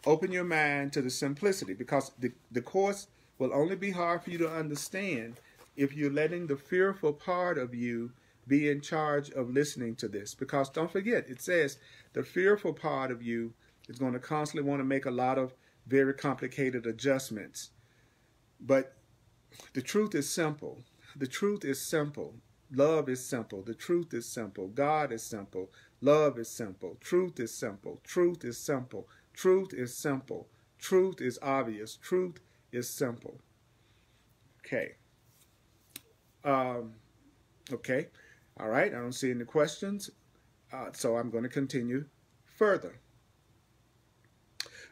Open your mind to the simplicity, because the course will only be hard for you to understand if you're letting the fearful part of you be in charge of listening to this. Because don't forget, it says the fearful part of you is going to constantly want to make a lot of very complicated adjustments. But the truth is simple. The truth is simple. Love is simple. The truth is simple. God is simple. Love is simple. Truth is simple. Truth is simple. Truth is simple. Truth is obvious. Truth is simple. Okay. Okay. All right. I don't see any questions. So I'm going to continue further.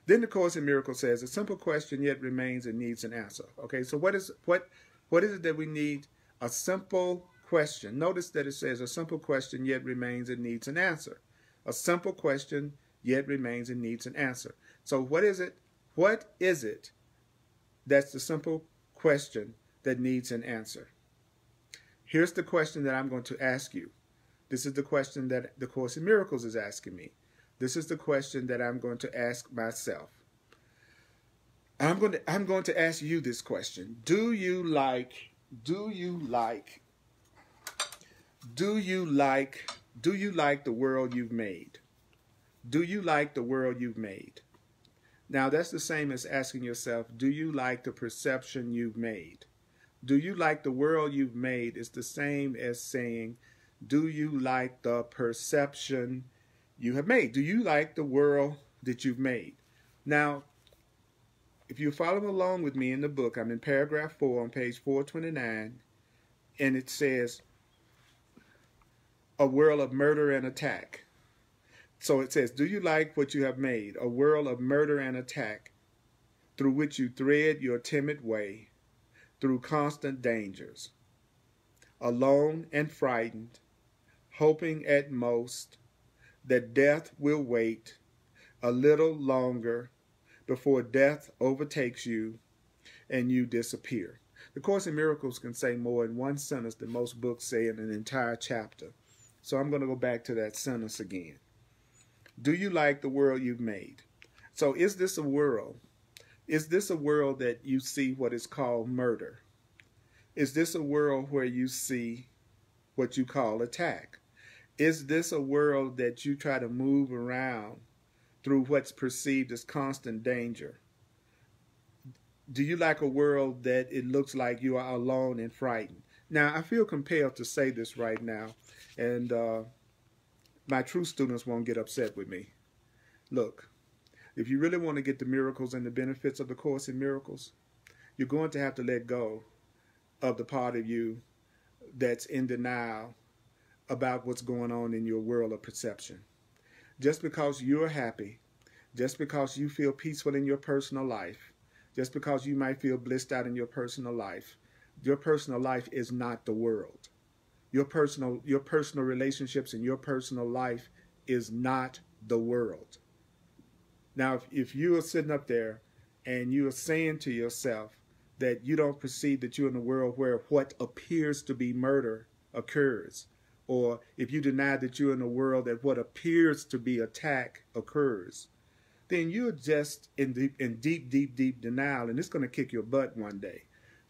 Then the Course in Miracles says, a simple question yet remains and needs an answer. Okay. So what is it that we need? A simple question. Notice that it says a simple question yet remains and needs an answer. A simple question yet remains and needs an answer. So what is it? What is it that's the simple question that needs an answer? Here's the question that I'm going to ask you. This is the question that the Course in Miracles is asking me. This is the question that I'm going to ask myself. I'm going to ask you this question. Do you like the world you've made? Do you like the world you've made? Now, that's the same as asking yourself, do you like the perception you've made? Do you like the world you've made? It's the same as saying, do you like the perception you have made? Do you like the world that you've made? Now, if you're following along with me in the book, I'm in paragraph 4 on page 429, and it says, a world of murder and attack. So it says, do you like what you have made? A world of murder and attack, through which you thread your timid way, through constant dangers, alone and frightened, hoping at most that death will wait a little longer before death overtakes you and you disappear. The Course in Miracles can say more in one sentence than most books say in an entire chapter. So I'm going to go back to that sentence again. Do you like the world you've made? So is this a world? Is this a world that you see what is called murder? Is this a world where you see what you call attack? Is this a world that you try to move around through what's perceived as constant danger? Do you like a world that it looks like you are alone and frightened? Now, I feel compelled to say this right now, and my true students won't get upset with me. Look, if you really want to get the miracles and the benefits of the Course in Miracles, you're going to have to let go of the part of you that's in denial about what's going on in your world of perception. Just because you're happy, just because you feel peaceful in your personal life, just because you might feel blissed out in your personal life is not the world. Your personal relationships and your personal life is not the world. Now, if you are sitting up there and you are saying to yourself that you don't perceive that you're in a world where what appears to be murder occurs, or if you deny that you're in a world that what appears to be attack occurs, then you're just in deep denial, and it's going to kick your butt one day,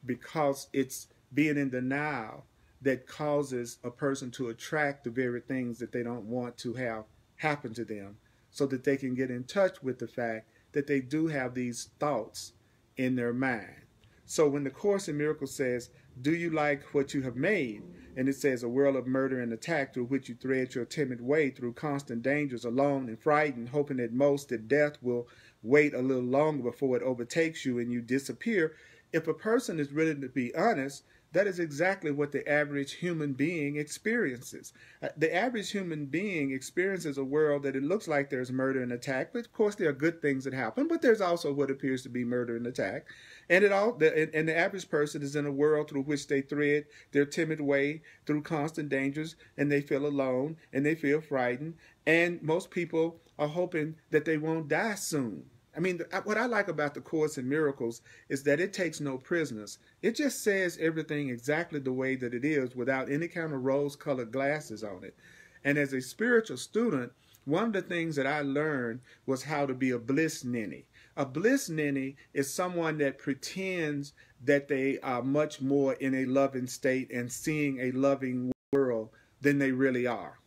because it's being in denial that causes a person to attract the very things that they don't want to have happen to them, so that they can get in touch with the fact that they do have these thoughts in their mind. So when the Course in Miracles says, do you like what you have made? And it says, a world of murder and attack through which you thread your timid way, through constant dangers, alone and frightened, hoping at most that death will wait a little longer before it overtakes you and you disappear. If a person is ready to be honest, that is exactly what the average human being experiences. The average human being experiences a world that it looks like there's murder and attack, but of course there are good things that happen, but there's also what appears to be murder and attack. And the average person is in a world through which they thread their timid way through constant dangers, and they feel alone, and they feel frightened, and most people are hoping that they won't die soon. I mean, what I like about the Course in Miracles is that it takes no prisoners. It just says everything exactly the way that it is without any kind of rose-colored glasses on it. And as a spiritual student, One of the things that I learned was how to be a bliss ninny. A bliss ninny is someone that pretends that they are much more in a loving state and seeing a loving world than they really are.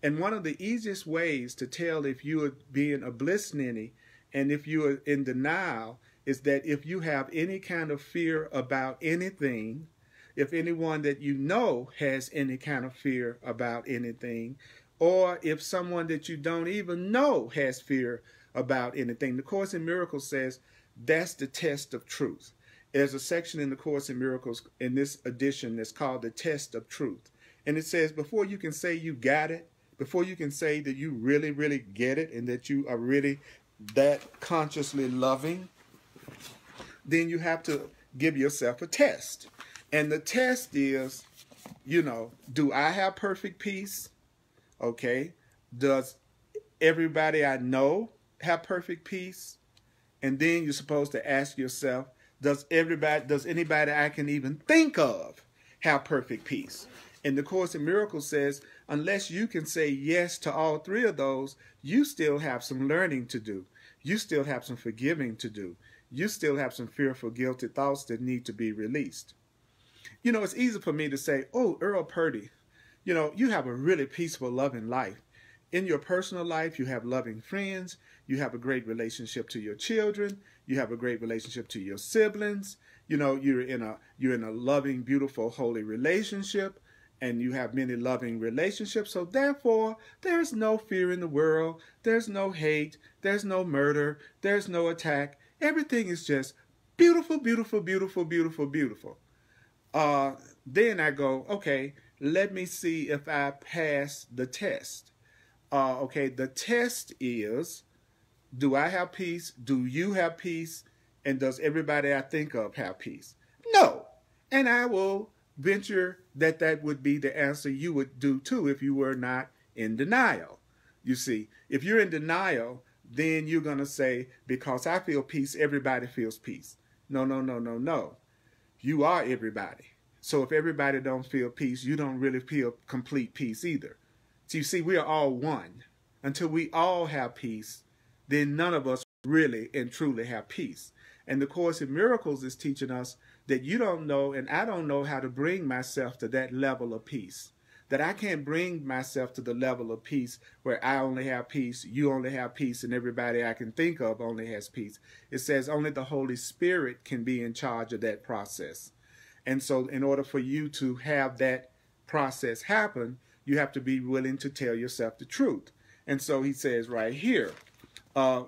And one of the easiest ways to tell if you are being a bliss ninny and if you are in denial is that if you have any kind of fear about anything, if anyone that you know has any kind of fear about anything, or if someone that you don't even know has fear about anything. The Course in Miracles says that's the test of truth. There's a section in the Course in Miracles in this edition that's called the test of truth. And it says before you can say you got it, before you can say that you really, really get it and that you are really that consciously loving, then you have to give yourself a test. And the test is, do I have perfect peace? Okay. Does everybody I know have perfect peace? And then you're supposed to ask yourself, does anybody I can even think of have perfect peace? And the Course in Miracles says, unless you can say yes to all three of those, you still have some learning to do. You still have some forgiving to do. You still have some fearful, guilty thoughts that need to be released. It's easy for me to say, oh, Earl Purdy, you have a really peaceful, loving life. In your personal life, you have loving friends. You have a great relationship to your children. You have a great relationship to your siblings. You're in a loving, beautiful, holy relationship, and you have many loving relationships. So therefore, there's no fear in the world. There's no hate. There's no murder. There's no attack. Everything is just beautiful, beautiful, beautiful, beautiful, beautiful. Then I go, okay, let me see if I pass the test. Okay, the test is, do I have peace? Do you have peace? And does everybody I think of have peace? No. And I will venture that that would be the answer you would do too if you were not in denial. You see, if you're in denial, then you're going to say, because I feel peace, everybody feels peace. No, no, no, no, no. You are everybody. So if everybody don't feel peace, you don't really feel complete peace either. So you see, we are all one. Until we all have peace, then none of us really and truly have peace. And the Course in Miracles is teaching us that you don't know and I don't know how to bring myself to that level of peace. That I can't bring myself to the level of peace where I only have peace, you only have peace, and everybody I can think of only has peace. It says only the Holy Spirit can be in charge of that process. And so in order for you to have that process happen, you have to be willing to tell yourself the truth. And so he says right here, a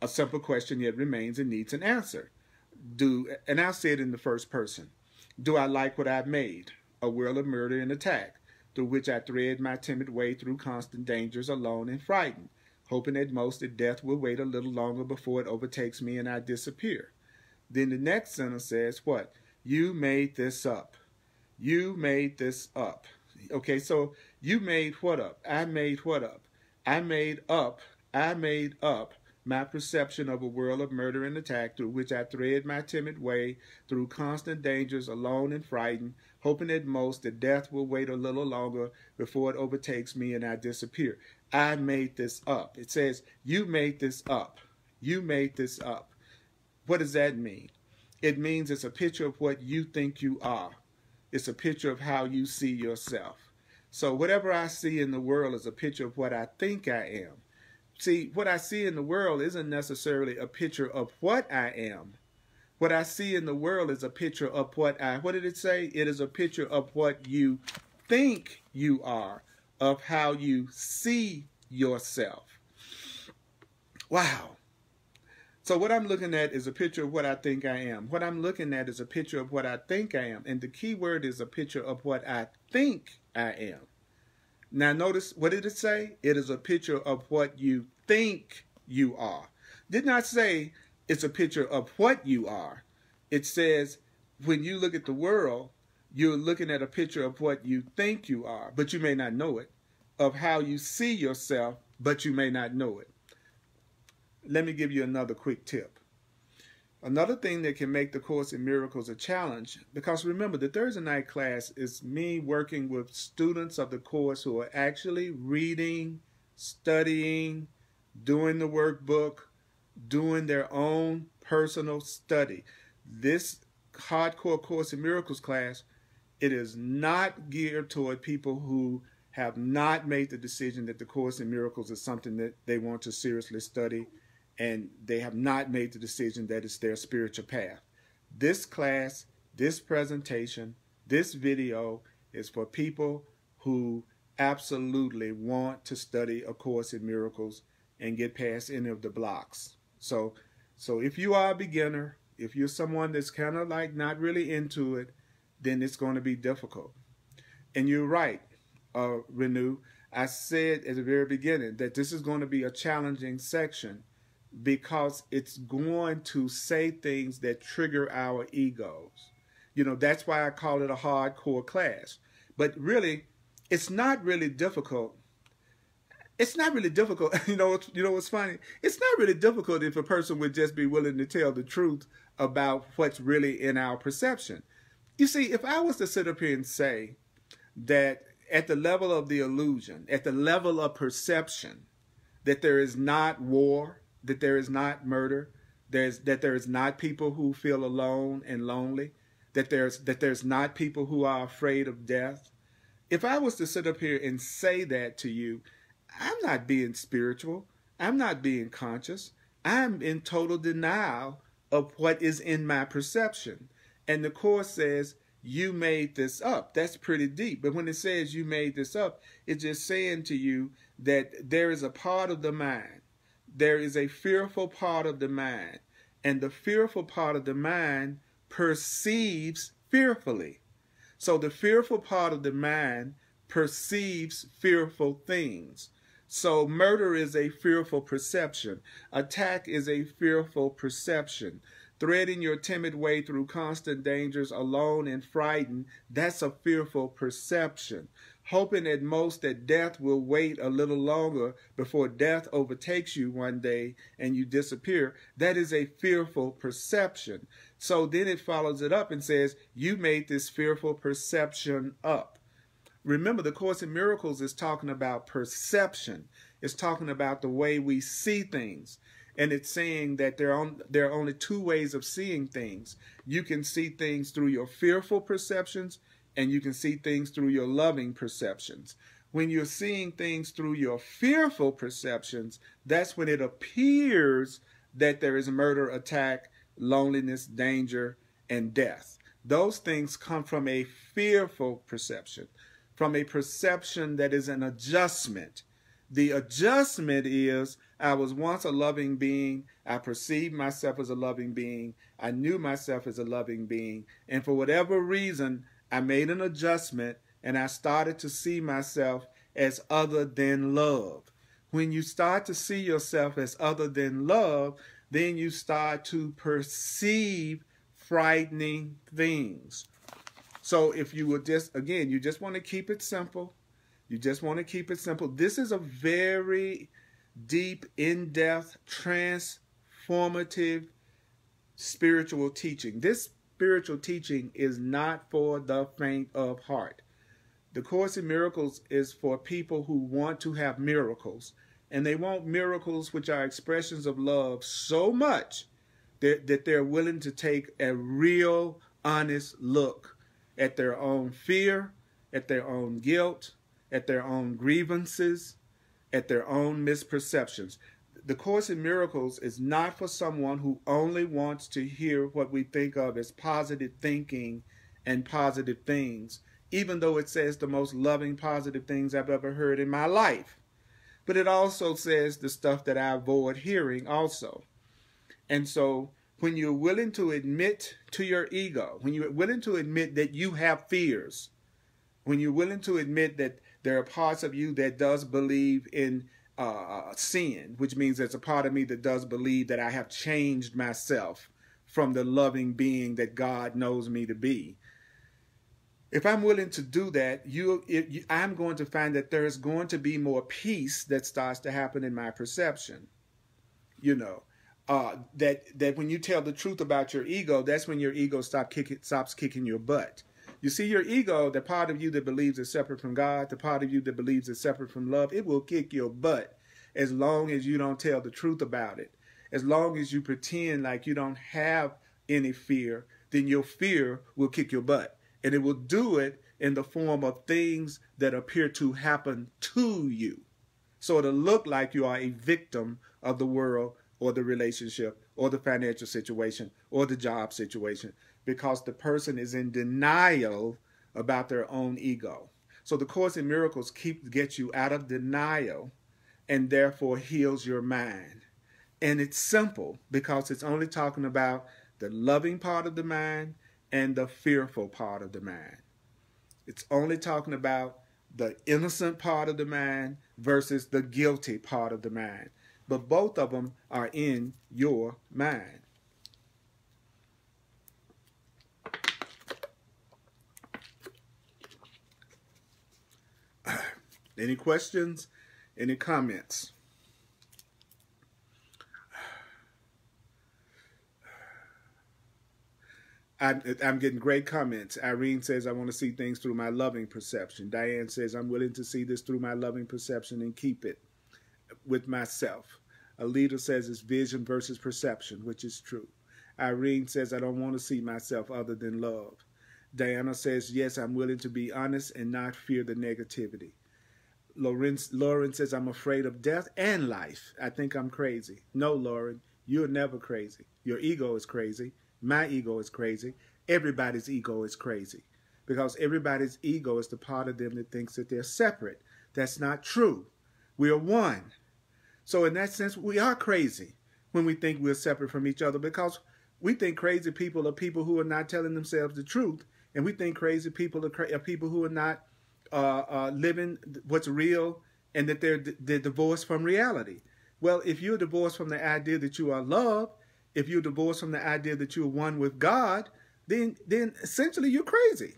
simple question yet remains and needs an answer. And I'll say it in the first person. Do I like what I've made? A world of murder and attack, through which I thread my timid way through constant dangers, alone and frightened, hoping at most that death will wait a little longer before it overtakes me and I disappear. Then the next sentence says what? You made this up. You made this up. Okay, so you made what up? I made what up? I made up my perception of a world of murder and attack through which I thread my timid way through constant dangers, alone and frightened, hoping at most that death will wait a little longer before it overtakes me and I disappear. I made this up. It says, you made this up. You made this up. What does that mean? It means it's a picture of what you think you are. It's a picture of how you see yourself. So whatever I see in the world is a picture of what I think I am. See, what I see in the world isn't necessarily a picture of what I am. What I see in the world is a picture of what did it say? It is a picture of what you think you are, of how you see yourself. Wow. So what I'm looking at is a picture of what I think I am. What I'm looking at is a picture of what I think I am. And the key word is a picture of what I think I am. Now notice, what did it say? It is a picture of what you think you are. Did not say it's a picture of what you are. It says when you look at the world, you're looking at a picture of what you think you are, but you may not know it. Of how you see yourself, but you may not know it. Let me give you another quick tip. Another thing that can make the Course in Miracles a challenge, because remember, the Thursday night class is me working with students of the Course who are actually reading, studying, doing the workbook, doing their own personal study. This hardcore Course in Miracles class, it is not geared toward people who have not made the decision that the Course in Miracles is something that they want to seriously study, and they have not made the decision that it's their spiritual path. This class, this presentation, this video is for people who absolutely want to study A Course in Miracles and get past any of the blocks. So if you are a beginner, if you're someone that's kind of like not really into it, then it's going to be difficult. And you're right, Renew. I said at the very beginning that this is going to be a challenging section because it's going to say things that trigger our egos. You know, that's why I call it a hardcore class. But really, it's not really difficult. It's not really difficult. You know what's funny? It's not really difficult if a person would just be willing to tell the truth about what's really in our perception. You see, if I was to sit up here and say that at the level of the illusion, at the level of perception, that there is not war, that there is not murder, that there is not people who feel alone and lonely, that there's not people who are afraid of death. If I was to sit up here and say that to you, I'm not being spiritual. I'm not being conscious. I'm in total denial of what is in my perception. And the Course says, you made this up. That's pretty deep. But when it says you made this up, it's just saying to you that there is a part of the mind. There is a fearful part of the mind. And the fearful part of the mind perceives fearfully. So the fearful part of the mind perceives fearful things. So murder is a fearful perception. Attack is a fearful perception. Threading your timid way through constant dangers alone and frightened, that's a fearful perception. Hoping at most that death will wait a little longer before death overtakes you one day and you disappear, that is a fearful perception. So then it follows it up and says, you made this fearful perception up. Remember, the Course in Miracles is talking about perception. It's talking about the way we see things. And it's saying that there are only two ways of seeing things. You can see things through your fearful perceptions, and you can see things through your loving perceptions. When you're seeing things through your fearful perceptions, that's when it appears that there is murder, attack, loneliness, danger, and death. Those things come from a fearful perception, from a perception that is an adjustment. The adjustment is, I was once a loving being. I perceived myself as a loving being. I knew myself as a loving being. And for whatever reason, I made an adjustment and I started to see myself as other than love. When you start to see yourself as other than love, then you start to perceive frightening things. So if you would just, again, you just want to keep it simple. You just want to keep it simple. This is a very deep, in-depth, transformative spiritual teaching. This spiritual teaching is not for the faint of heart. The Course in Miracles is for people who want to have miracles. And they want miracles which are expressions of love so much that they're willing to take a real, honest look at their own fear, at their own guilt, at their own grievances, at their own misperceptions. The Course in Miracles is not for someone who only wants to hear what we think of as positive thinking and positive things, even though it says the most loving, positive things I've ever heard in my life. But it also says the stuff that I avoid hearing also. And so when you're willing to admit to your ego, when you're willing to admit that you have fears, when you're willing to admit that there are parts of you that does believe in sin, which means there's a part of me that does believe that I have changed myself from the loving being that God knows me to be. If I'm willing to do that, I'm going to find that there is going to be more peace that starts to happen in my perception. You know, that when you tell the truth about your ego, that's when your ego stops kicking your butt. You see, your ego, the part of you that believes is separate from God, the part of you that believes is separate from love, it will kick your butt as long as you don't tell the truth about it. As long as you pretend like you don't have any fear, then your fear will kick your butt. And it will do it in the form of things that appear to happen to you. So it'll look like you are a victim of the world or the relationship or the financial situation or the job situation, because the person is in denial about their own ego. So the Course in Miracles gets you out of denial and therefore heals your mind. And it's simple because it's only talking about the loving part of the mind and the fearful part of the mind. It's only talking about the innocent part of the mind versus the guilty part of the mind. But both of them are in your mind. Any questions? Any comments? I'm getting great comments. Irene says, I want to see things through my loving perception. Diane says, I'm willing to see this through my loving perception and keep it with myself. Alita says it's vision versus perception, which is true. Irene says, I don't want to see myself other than love. Diana says, yes, I'm willing to be honest and not fear the negativity. Lauren says, I'm afraid of death and life. I think I'm crazy. No, Lauren, you're never crazy. Your ego is crazy. My ego is crazy. Everybody's ego is crazy, because everybody's ego is the part of them that thinks that they're separate. That's not true. We are one. So in that sense, we are crazy when we think we're separate from each other, because we think crazy people are people who are not telling themselves the truth, and we think crazy people are people who are not living what's real, and that they're divorced from reality. Well, if you're divorced from the idea that you are loved, if you're divorced from the idea that you're one with God, then essentially you're crazy.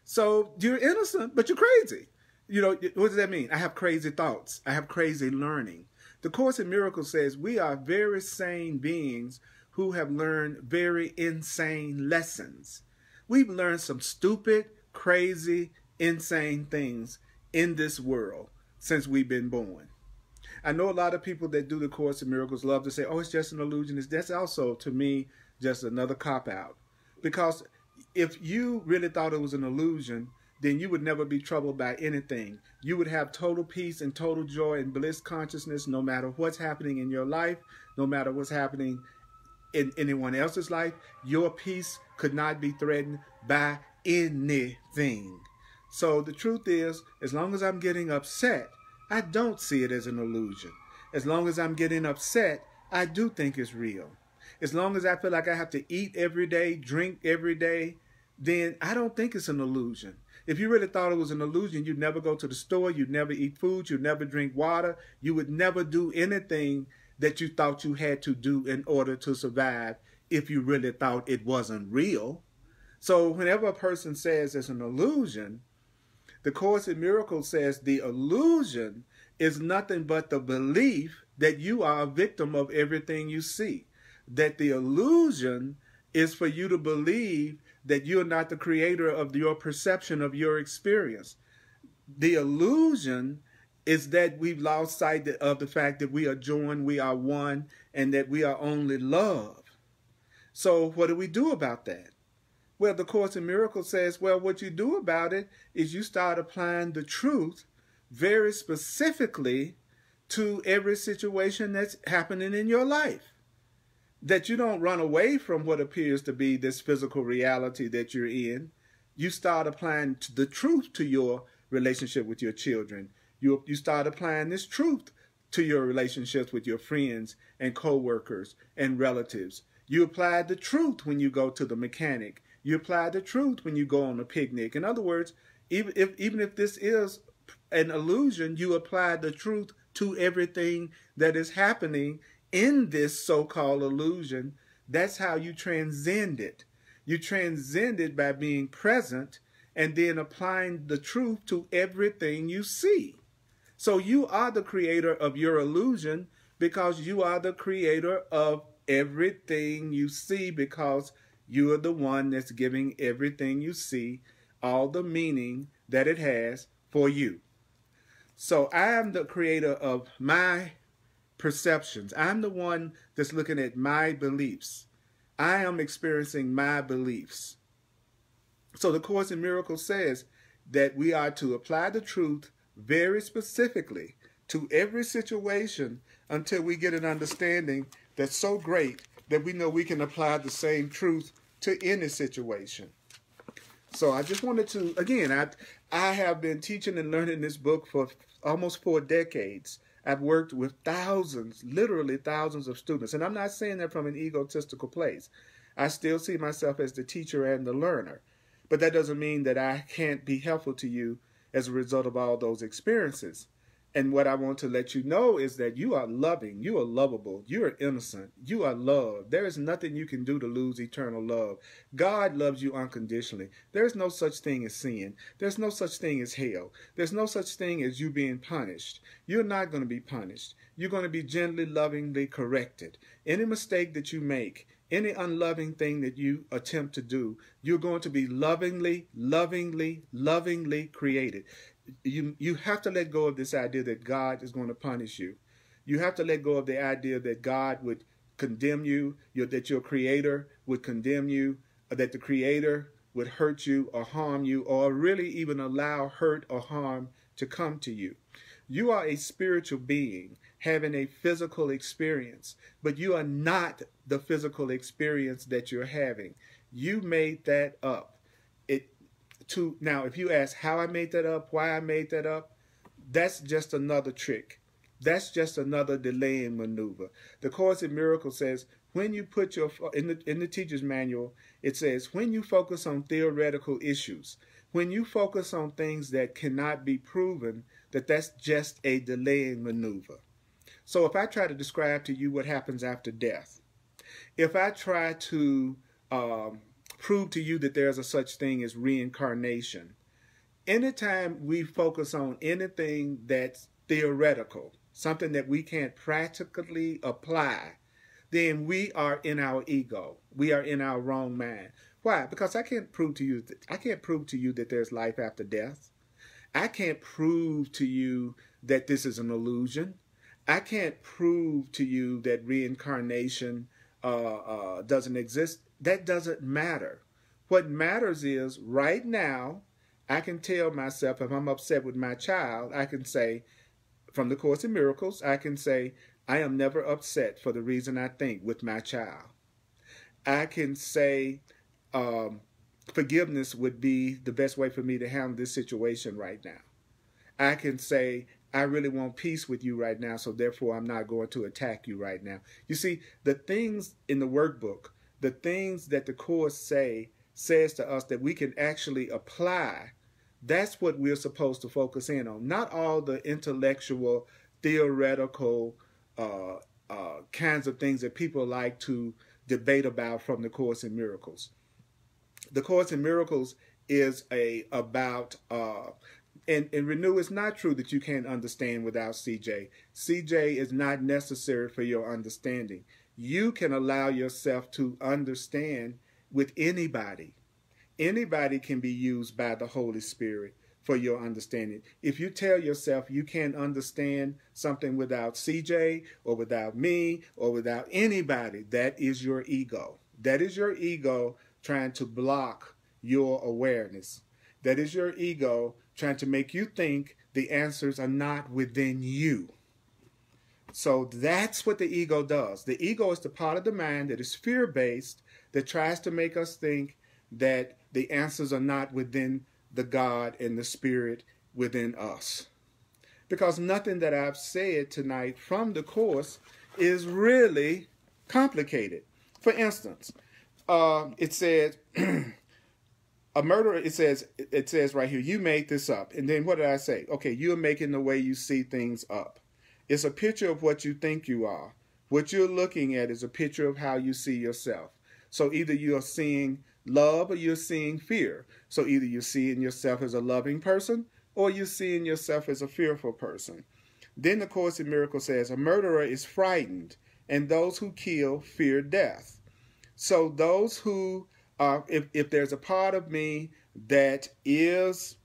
So you're innocent, but you're crazy. You know, what does that mean? I have crazy thoughts. I have crazy learning. The Course in Miracles says we are very sane beings who have learned very insane lessons. We've learned some stupid, crazy, insane things in this world since we've been born. I know a lot of people that do the Course in Miracles love to say, oh, it's just an illusion. That's also, to me, just another cop-out. Because if you really thought it was an illusion, then you would never be troubled by anything. You would have total peace and total joy and bliss consciousness no matter what's happening in your life, no matter what's happening in anyone else's life. Your peace could not be threatened by anything. So the truth is, as long as I'm getting upset, I don't see it as an illusion. As long as I'm getting upset, I do think it's real. As long as I feel like I have to eat every day, drink every day, then I don't think it's an illusion. If you really thought it was an illusion, you'd never go to the store, you'd never eat food, you'd never drink water, you would never do anything that you thought you had to do in order to survive if you really thought it wasn't real. So whenever a person says it's an illusion, the Course in Miracles says the illusion is nothing but the belief that you are a victim of everything you see. That the illusion is for you to believe that you're not the creator of your perception of your experience. The illusion is that we've lost sight of the fact that we are joined, we are one, and that we are only love. So what do we do about that? Well, the Course in Miracles says, well, what you do about it is you start applying the truth very specifically to every situation that's happening in your life. That you don't run away from what appears to be this physical reality that you're in. You start applying the truth to your relationship with your children. You start applying this truth to your relationships with your friends and co-workers and relatives. You apply the truth when you go to the mechanic. You apply the truth when you go on a picnic. In other words, even if this is an illusion, you apply the truth to everything that is happening in this so-called illusion. That's how you transcend it. You transcend it by being present and then applying the truth to everything you see. So you are the creator of your illusion because you are the creator of everything you see, because you are the one that's giving everything you see all the meaning that it has for you. So I am the creator of my perceptions. I'm the one that's looking at my beliefs. I am experiencing my beliefs. So the Course in Miracles says that we are to apply the truth very specifically to every situation until we get an understanding that's so great that we know we can apply the same truth to any situation. So I just wanted to, again, I have been teaching and learning this book for almost 4 decades. I've worked with thousands, literally thousands of students. And I'm not saying that from an egotistical place. I still see myself as the teacher and the learner. But that doesn't mean that I can't be helpful to you as a result of all those experiences. And what I want to let you know is that you are loving, you are lovable, you are innocent, you are loved. There is nothing you can do to lose eternal love. God loves you unconditionally. There's no such thing as sin. There's no such thing as hell. There's no such thing as you being punished. You're not going to be punished. You're going to be gently, lovingly corrected. Any mistake that you make, any unloving thing that you attempt to do, you're going to be lovingly, lovingly, lovingly created. You have to let go of this idea that God is going to punish you. You have to let go of the idea that God would condemn you, that your creator would condemn you, or that the creator would hurt you or harm you, or really even allow hurt or harm to come to you. You are a spiritual being having a physical experience, but you are not the physical experience that you're having. You made that up. Now, if you ask how I made that up, why I made that up, that's just another trick. That's just another delaying maneuver. The Course in Miracles says, when you put your, in the teacher's manual, it says, when you focus on theoretical issues, when you focus on things that cannot be proven, that's just a delaying maneuver. So if I try to describe to you what happens after death, if I try to prove to you that there's a such thing as reincarnation, anytime we focus on anything that's theoretical, something that we can't practically apply, then we are in our ego. We are in our wrong mind. Why? Because I can't prove to you that there's life after death. I can't prove to you that this is an illusion. I can't prove to you that reincarnation doesn't exist. That doesn't matter. What matters is right now, I can tell myself if I'm upset with my child, I can say, from the Course in Miracles, I can say, I am never upset for the reason I think with my child. I can say, forgiveness would be the best way for me to handle this situation right now. I can say, I really want peace with you right now, so therefore I'm not going to attack you right now. You see, the things in the workbook, the things that the Course says to us that we can actually apply, that's what we're supposed to focus in on. Not all the intellectual, theoretical kinds of things that people like to debate about from the Course in Miracles. The Course in Miracles is about and Renew, it's not true that you can't understand without CJ. CJ is not necessary for your understanding. You can allow yourself to understand with anybody. Anybody can be used by the Holy Spirit for your understanding. If you tell yourself you can't understand something without CJ or without me or without anybody, that is your ego. That is your ego trying to block your awareness. That is your ego trying to make you think the answers are not within you. So that's what the ego does. The ego is the part of the mind that is fear-based, that tries to make us think that the answers are not within the God and the Spirit within us. Because nothing that I've said tonight from the Course is really complicated. For instance, it says, a murderer, it says right here, you made this up. And then what did I say? Okay, you're making the way you see things up. It's a picture of what you think you are. What you're looking at is a picture of how you see yourself. So either you're seeing love or you're seeing fear. So either you're seeing yourself as a loving person or you're seeing yourself as a fearful person. Then the Course in Miracles says, a murderer is frightened, and those who kill fear death. So those who, if there's a part of me that is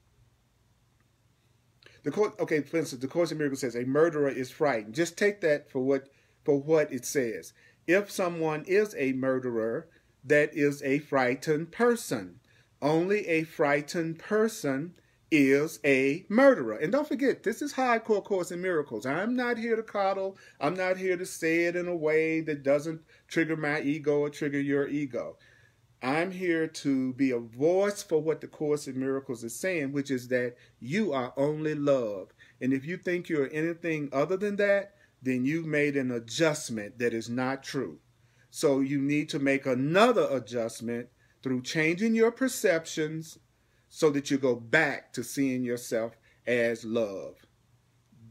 the course. Okay, for instance, the Course in Miracles says a murderer is frightened. Just take that for what it says. If someone is a murderer, that is a frightened person. Only a frightened person is a murderer. And don't forget, this is hardcore Course in Miracles. I'm not here to coddle. I'm not here to say it in a way that doesn't trigger my ego or trigger your ego. I'm here to be a voice for what the Course in Miracles is saying, which is that you are only love. And if you think you're anything other than that, then you've made an adjustment that is not true. So you need to make another adjustment through changing your perceptions so that you go back to seeing yourself as love.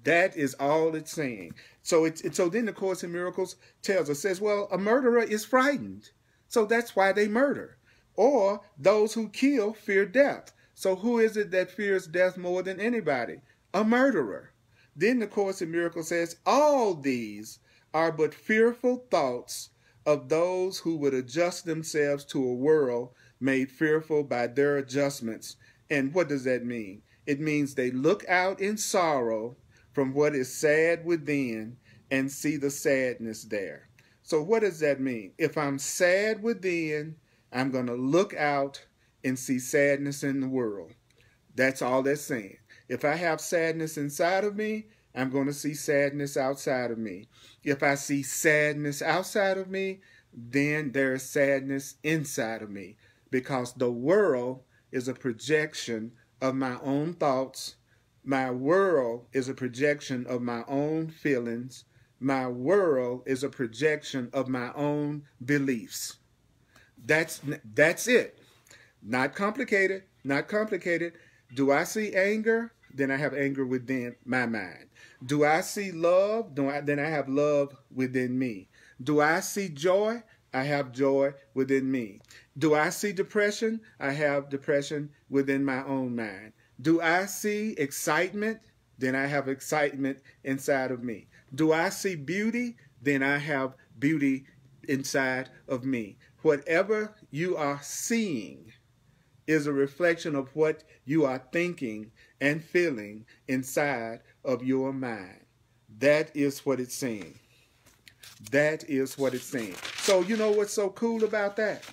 That is all it's saying. So then the Course in Miracles tells us, says, well, a murderer is frightened. So that's why they murder. Or those who kill fear death. So who is it that fears death more than anybody? A murderer. Then the Course in Miracles says, all these are but fearful thoughts of those who would adjust themselves to a world made fearful by their adjustments. And what does that mean? It means they look out in sorrow from what is sad within and see the sadness there. So what does that mean? If I'm sad within, I'm going to look out and see sadness in the world. That's all that's saying. If I have sadness inside of me, I'm going to see sadness outside of me. If I see sadness outside of me, then there is sadness inside of me, because the world is a projection of my own thoughts. My world is a projection of my own feelings. My world is a projection of my own beliefs. That's it. Not complicated. Not complicated. Do I see anger? Then I have anger within my mind. Do I see love? Then I have love within me. Do I see joy? I have joy within me. Do I see depression? I have depression within my own mind. Do I see excitement? Then I have excitement inside of me. Do I see beauty? Then I have beauty inside of me. Whatever you are seeing is a reflection of what you are thinking and feeling inside of your mind. That is what it's saying. That is what it's saying. So you know what's so cool about that?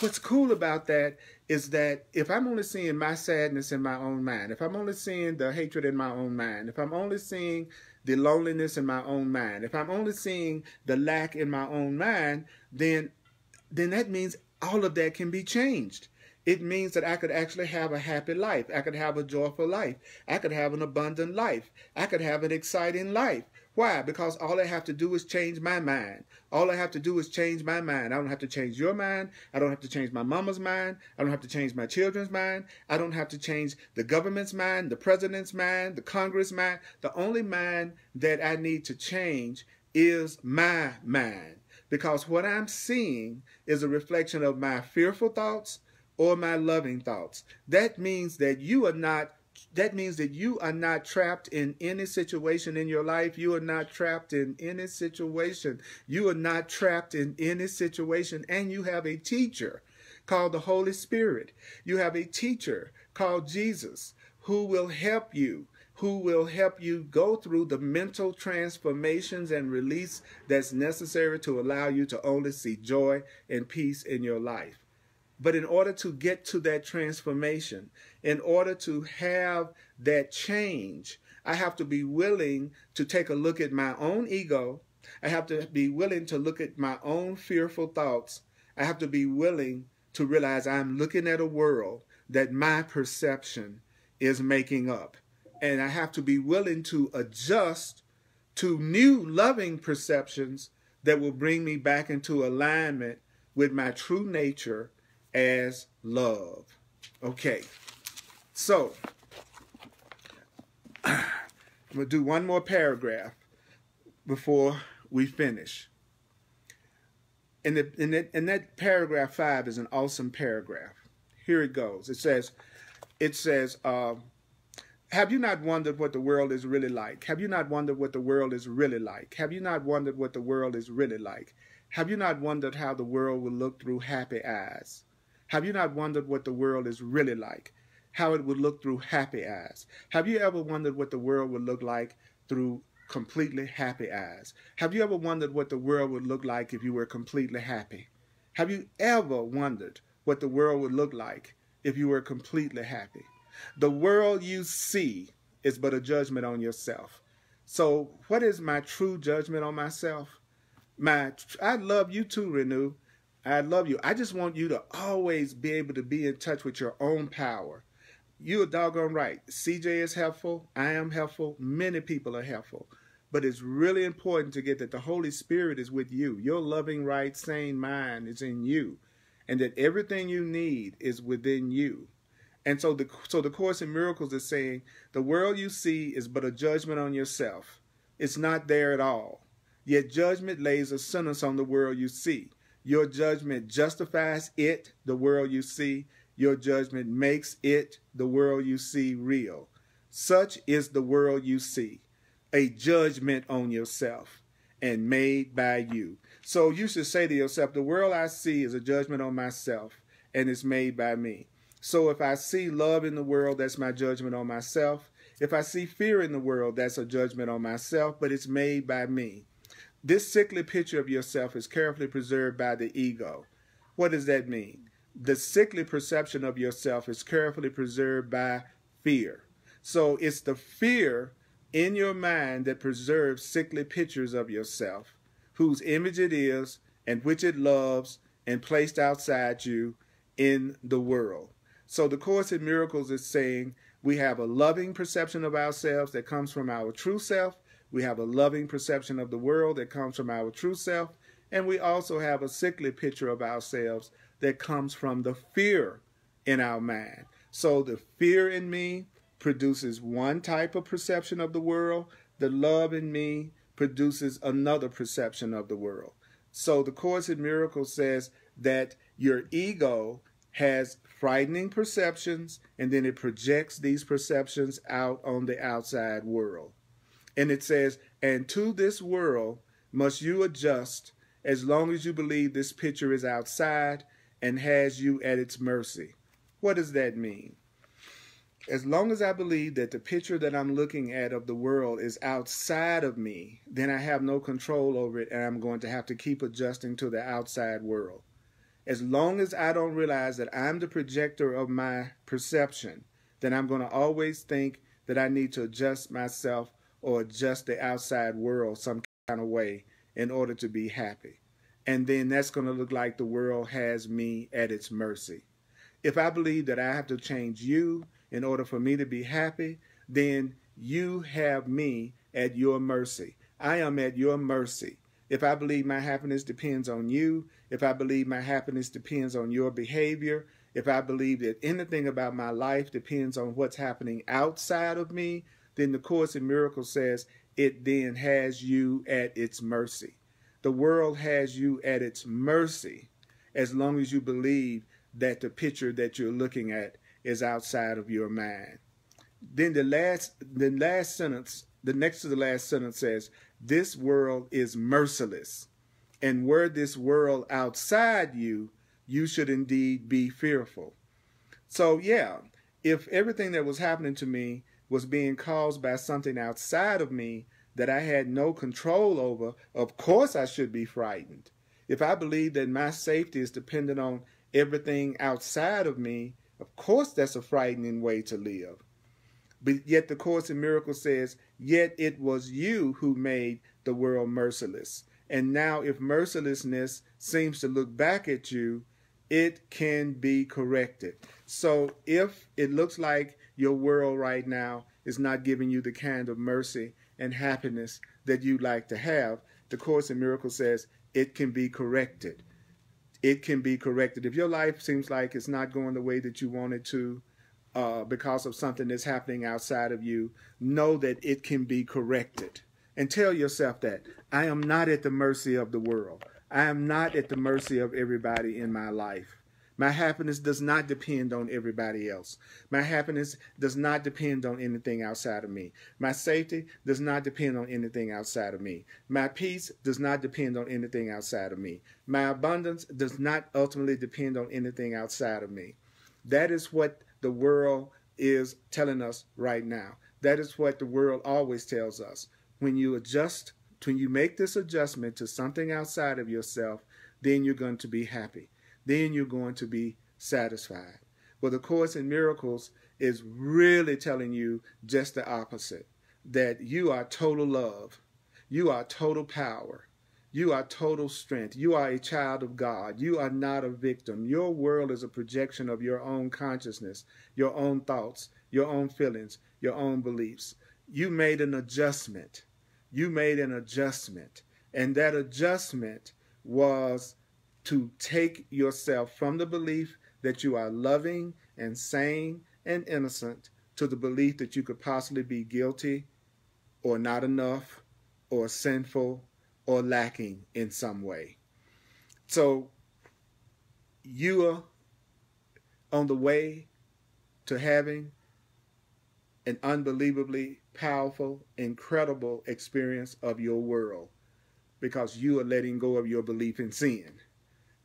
What's cool about that is that if I'm only seeing my sadness in my own mind, if I'm only seeing the hatred in my own mind, if I'm only seeing the loneliness in my own mind, if I'm only seeing the lack in my own mind, then that means all of that can be changed. It means that I could actually have a happy life. I could have a joyful life. I could have an abundant life. I could have an exciting life. Why? Because all I have to do is change my mind. All I have to do is change my mind. I don't have to change your mind. I don't have to change my mama's mind. I don't have to change my children's mind. I don't have to change the government's mind, the president's mind, the Congress mind. The only mind that I need to change is my mind. Because what I'm seeing is a reflection of my fearful thoughts or my loving thoughts. That means that you are not trapped in any situation in your life. You are not trapped in any situation. You are not trapped in any situation. And you have a teacher called the Holy Spirit. You have a teacher called Jesus who will help you, go through the mental transformations and release that's necessary to allow you to only see joy and peace in your life. But in order to get to that transformation, in order to have that change, I have to be willing to take a look at my own ego. I have to be willing to look at my own fearful thoughts. I have to be willing to realize I'm looking at a world that my perception is making up. And I have to be willing to adjust to new loving perceptions that will bring me back into alignment with my true nature as love. Okay, so I'm going to do one more paragraph before we finish. And that paragraph 5 is an awesome paragraph. Here it goes. It says, have you not wondered what the world is really like? Have you not wondered what the world is really like? Have you not wondered what the world is really like? Have you not wondered how the world will look through happy eyes? Have you not wondered what the world is really like? How it would look through happy eyes? Have you ever wondered what the world would look like through completely happy eyes? Have you ever wondered what the world would look like if you were completely happy? Have you ever wondered what the world would look like if you were completely happy? The world you see is but a judgment on yourself. So what is my true judgment on myself? I love you too, Renew. I love you. I just want you to always be able to be in touch with your own power. You're doggone right. CJ is helpful. I am helpful. Many people are helpful. But it's really important to get that the Holy Spirit is with you. Your loving, right, sane mind is in you. And that everything you need is within you. And so the Course in Miracles is saying the world you see is but a judgment on yourself. It's not there at all. Yet judgment lays a sentence on the world you see. Your judgment justifies it, the world you see. Your judgment makes it, the world you see, real. Such is the world you see, a judgment on yourself and made by you. So you should say to yourself, the world I see is a judgment on myself and it's made by me. So if I see love in the world, that's my judgment on myself. If I see fear in the world, that's a judgment on myself, but it's made by me. This sickly picture of yourself is carefully preserved by the ego. What does that mean? The sickly perception of yourself is carefully preserved by fear. So it's the fear in your mind that preserves sickly pictures of yourself, whose image it is and which it loves and placed outside you in the world. So the Course in Miracles is saying we have a loving perception of ourselves that comes from our true self. We have a loving perception of the world that comes from our true self. And we also have a sickly picture of ourselves that comes from the fear in our mind. So the fear in me produces one type of perception of the world. The love in me produces another perception of the world. So the Course in Miracles says that your ego has frightening perceptions, and then it projects these perceptions out on the outside world. And it says, and to this world must you adjust as long as you believe this picture is outside and has you at its mercy. What does that mean? As long as I believe that the picture that I'm looking at of the world is outside of me, then I have no control over it, and I'm going to have to keep adjusting to the outside world. As long as I don't realize that I'm the projector of my perception, then I'm going to always think that I need to adjust myself or adjust the outside world some kind of way in order to be happy. And then that's going to look like the world has me at its mercy. If I believe that I have to change you in order for me to be happy, then you have me at your mercy. I am at your mercy. If I believe my happiness depends on you, if I believe my happiness depends on your behavior, if I believe that anything about my life depends on what's happening outside of me, then the Course in Miracles says it then has you at its mercy. The world has you at its mercy as long as you believe that the picture that you're looking at is outside of your mind. Then the last sentence, the next to the last sentence says, this world is merciless. And were this world outside you, you should indeed be fearful. So yeah, if everything that was happening to me was being caused by something outside of me that I had no control over, of course I should be frightened. If I believe that my safety is dependent on everything outside of me, of course that's a frightening way to live. But yet the Course in Miracles says, yet it was you who made the world merciless. And now if mercilessness seems to look back at you, it can be corrected. So if it looks like your world right now is not giving you the kind of mercy and happiness that you'd like to have, the Course in Miracles says it can be corrected. It can be corrected. If your life seems like it's not going the way that you want it to because of something that's happening outside of you, know that it can be corrected. And tell yourself that I am not at the mercy of the world. I am not at the mercy of everybody in my life, My happiness does not depend on everybody else. My happiness does not depend on anything outside of me. My safety does not depend on anything outside of me. My peace does not depend on anything outside of me. My abundance does not ultimately depend on anything outside of me. That is what the world is telling us right now. That is what the world always tells us. When you make this adjustment to something outside of yourself, then you're going to be happy. Then you're going to be satisfied. Well, the Course in Miracles is really telling you just the opposite, that you are total love. You are total power. You are total strength. You are a child of God. You are not a victim. Your world is a projection of your own consciousness, your own thoughts, your own feelings, your own beliefs. You made an adjustment. You made an adjustment. And that adjustment was to take yourself from the belief that you are loving and sane and innocent to the belief that you could possibly be guilty or not enough or sinful or lacking in some way. So you are on the way to having an unbelievably powerful, incredible experience of your world, because you are letting go of your belief in sin.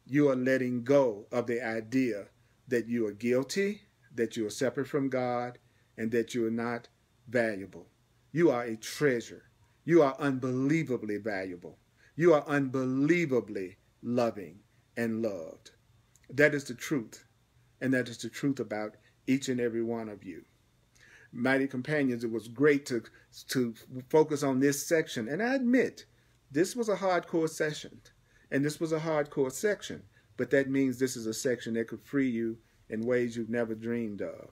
You are letting go of the idea that you are guilty, that you are separate from God, and that you are not valuable. You are a treasure. You are unbelievably valuable. You are unbelievably loving and loved. That is the truth, and that is the truth about each and every one of you. Mighty companions, it was great to focus on this section, and I admit this was a hardcore session. And this was a hardcore section, but that means this is a section that could free you in ways you've never dreamed of.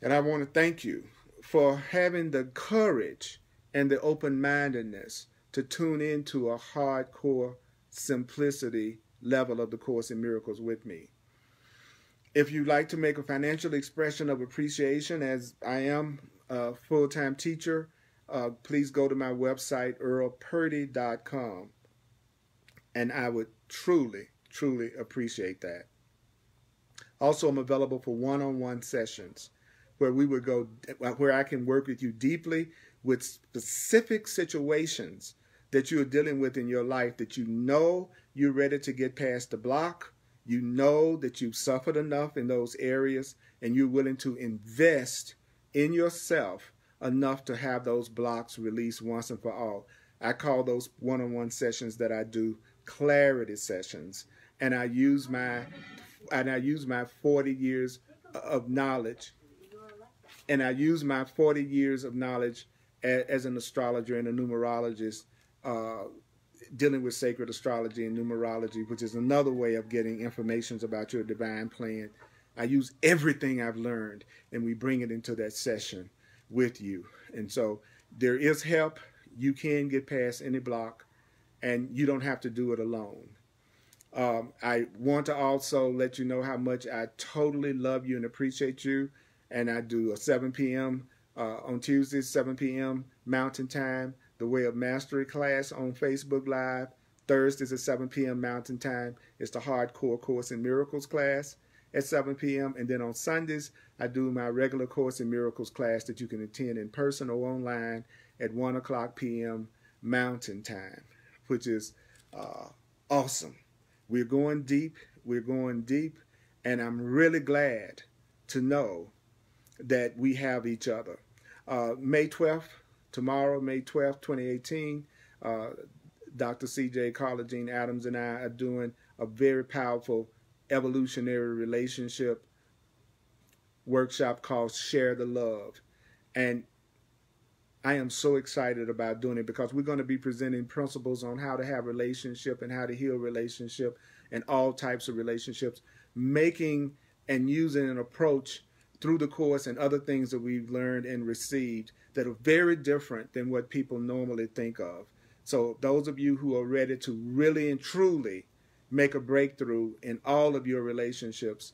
And I want to thank you for having the courage and the open-mindedness to tune into a hardcore simplicity level of the Course in Miracles with me. If you'd like to make a financial expression of appreciation, as I am a full-time teacher, please go to my website, earlpurdy.com. And I would truly, truly appreciate that. Also, I'm available for one-on-one sessions where I can work with you deeply with specific situations that you're dealing with in your life that you know you're ready to get past the block. You know that you've suffered enough in those areas, and you're willing to invest in yourself enough to have those blocks released once and for all. I call those one-on-one sessions that I do clarity sessions, and I use my 40 years of knowledge, as an astrologer and a numerologist, dealing with sacred astrology and numerology, which is another way of getting information about your divine plan. I use everything I've learned, and we bring it into that session with you. And so there is help. You can get past any block, and you don't have to do it alone. I want to also let you know how much I totally love you and appreciate you. And I do a 7 p.m. On Tuesdays, 7 p.m. Mountain Time, the Way of Mastery class on Facebook Live. Thursdays at 7 p.m. Mountain Time, it's the Hardcore Course in Miracles class at 7 p.m. And then on Sundays, I do my regular Course in Miracles class that you can attend in person or online at 1 o'clock p.m. Mountain Time, which is awesome. We're going deep. We're going deep. And I'm really glad to know that we have each other. May 12th, tomorrow, May 12th, 2018, Dr. C.J. Carla Jean Adams and I are doing a very powerful evolutionary relationship workshop called Share the Love. And I am so excited about doing it because we're going to be presenting principles on how to have relationship and how to heal relationship and all types of relationships, making and using an approach through the Course and other things that we've learned and received that are very different than what people normally think of. So those of you who are ready to really and truly make a breakthrough in all of your relationships,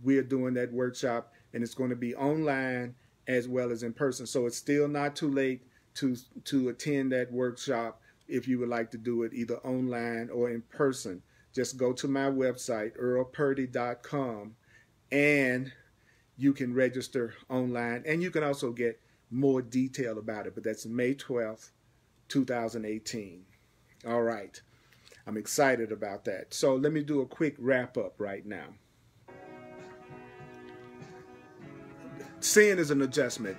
we're doing that workshop, and it's going to be online as well as in person. So it's still not too late to attend that workshop if you would like to do it either online or in person. just go to my website, earlpurdy.com, and you can register online. And you can also get more detail about it. But that's May 12th, 2018. All right. I'm excited about that. So let me do a quick wrap up right now. Sin is an adjustment.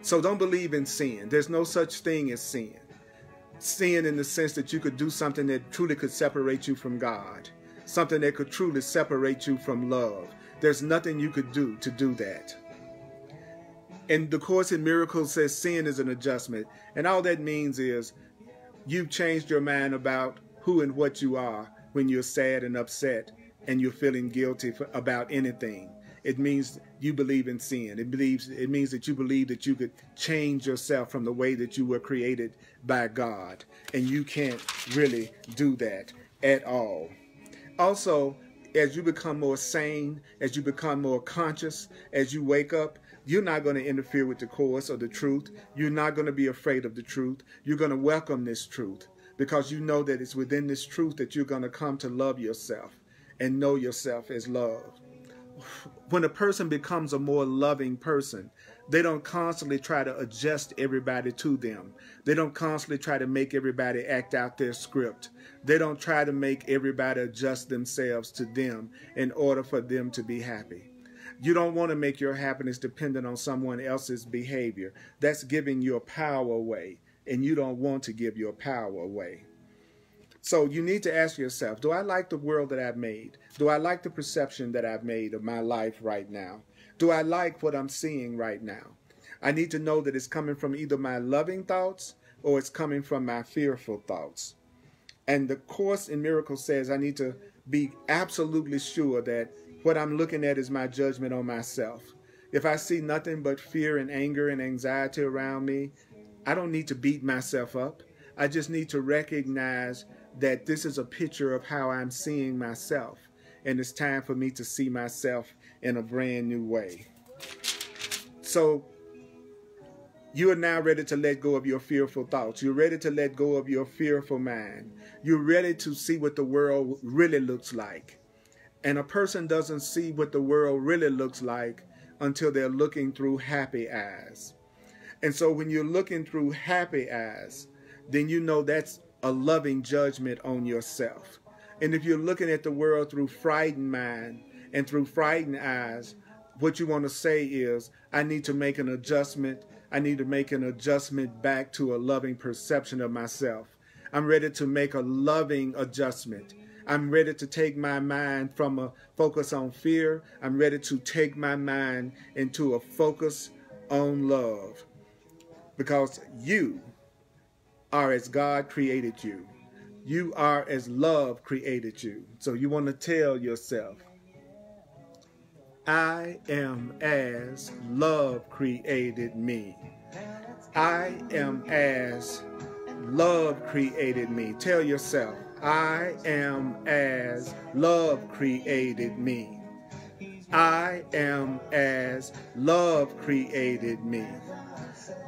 So don't believe in sin. There's no such thing as sin. Sin in the sense that you could do something that truly could separate you from God. Something that could truly separate you from love. There's nothing you could do to do that. And the Course in Miracles says sin is an adjustment. And all that means is you've changed your mind about who and what you are when you're sad and upset and you're feeling guilty about anything. It means you believe in sin. It means that you believe that you could change yourself from the way that you were created by God. And you can't really do that at all. Also, as you become more sane, as you become more conscious, as you wake up, you're not going to interfere with the Course or the truth. You're not going to be afraid of the truth. You're going to welcome this truth because you know that it's within this truth that you're going to come to love yourself and know yourself as love. When a person becomes a more loving person, they don't constantly try to adjust everybody to them. They don't constantly try to make everybody act out their script. They don't try to make everybody adjust themselves to them in order for them to be happy. You don't want to make your happiness dependent on someone else's behavior. That's giving your power away, and you don't want to give your power away. So you need to ask yourself, do I like the world that I've made? Do I like the perception that I've made of my life right now? Do I like what I'm seeing right now? I need to know that it's coming from either my loving thoughts or it's coming from my fearful thoughts. And the Course in Miracles says I need to be absolutely sure that what I'm looking at is my judgment on myself. If I see nothing but fear and anger and anxiety around me, I don't need to beat myself up. I just need to recognize that this is a picture of how I'm seeing myself. And it's time for me to see myself in a brand new way. So you are now ready to let go of your fearful thoughts. You're ready to let go of your fearful mind. You're ready to see what the world really looks like. And a person doesn't see what the world really looks like until they're looking through happy eyes. And so when you're looking through happy eyes, then you know that's a loving judgment on yourself. And if you're looking at the world through frightened mind and through frightened eyes, what you want to say is, I need to make an adjustment. I need to make an adjustment back to a loving perception of myself. I'm ready to make a loving adjustment. I'm ready to take my mind from a focus on fear. I'm ready to take my mind into a focus on love. Because you are as God created you. You are as love created you. So you want to tell yourself, I am as love created me. I am as love created me. Tell yourself, I am as love created me. I am as love created me.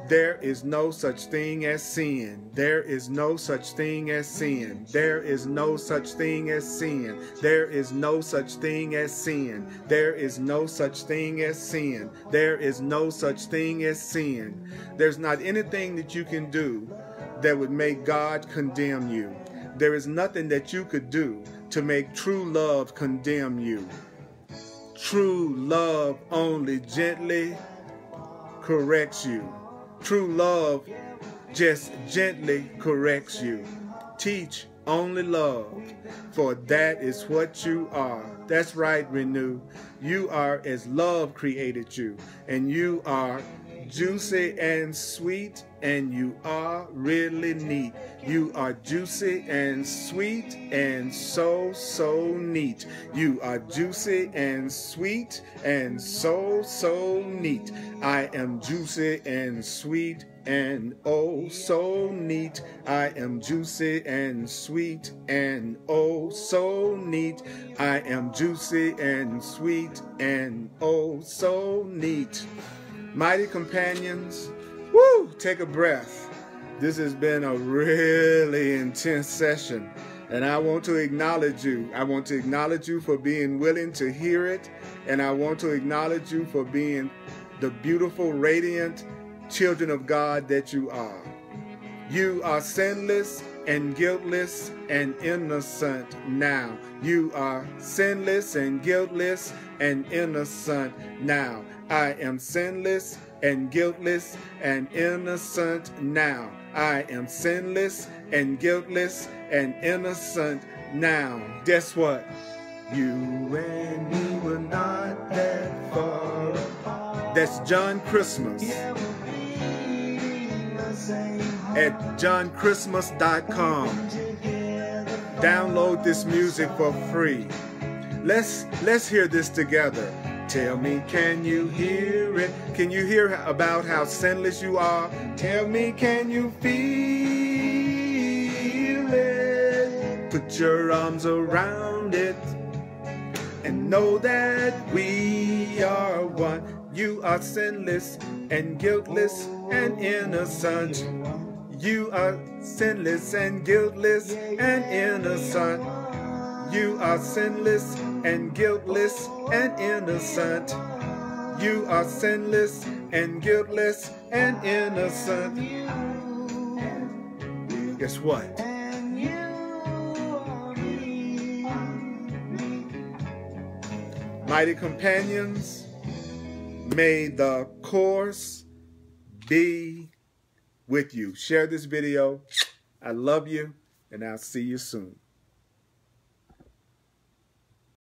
There is no such thing as sin. There is no such thing as sin. There is no such thing as sin. There is no such thing as sin. There is no such thing as sin. There is no such thing as sin. There's not anything that you can do that would make God condemn you. There is nothing that you could do to make true love condemn you. True love only gently corrects you. True love just gently corrects you. Teach only love, for that is what you are. That's right, Renew. You are as love created you, and you are juicy and sweet, and you are really neat. You are juicy and sweet and so neat. You are juicy and sweet and so neat. I am juicy and sweet and oh so neat. I am juicy and sweet and oh so neat. I am juicy and sweet and oh so neat. Mighty companions, woo, take a breath. This has been a really intense session, And I want to acknowledge you. I want to acknowledge you for being willing to hear it. And I want to acknowledge you for being the beautiful, radiant children of God that you are. You are sinless and guiltless and innocent now. You are sinless and guiltless and innocent now. I am sinless and guiltless and innocent now. I am sinless and guiltless and innocent now. Guess what? You and me were not that far apart. That's John Christmas at johnChristmas.com. Download this music for free. Let's hear this together. Tell me, can you hear it? Can you hear about how sinless you are? Tell me, can you feel it? Put your arms around it and know that we are one. You are sinless and guiltless and innocent. You are sinless and guiltless and innocent. You are sinless and guiltless and innocent. You are sinless and guiltless and innocent. Guess what? Mighty companions, may the course be with you. Share this video. I love you, and I'll see you soon.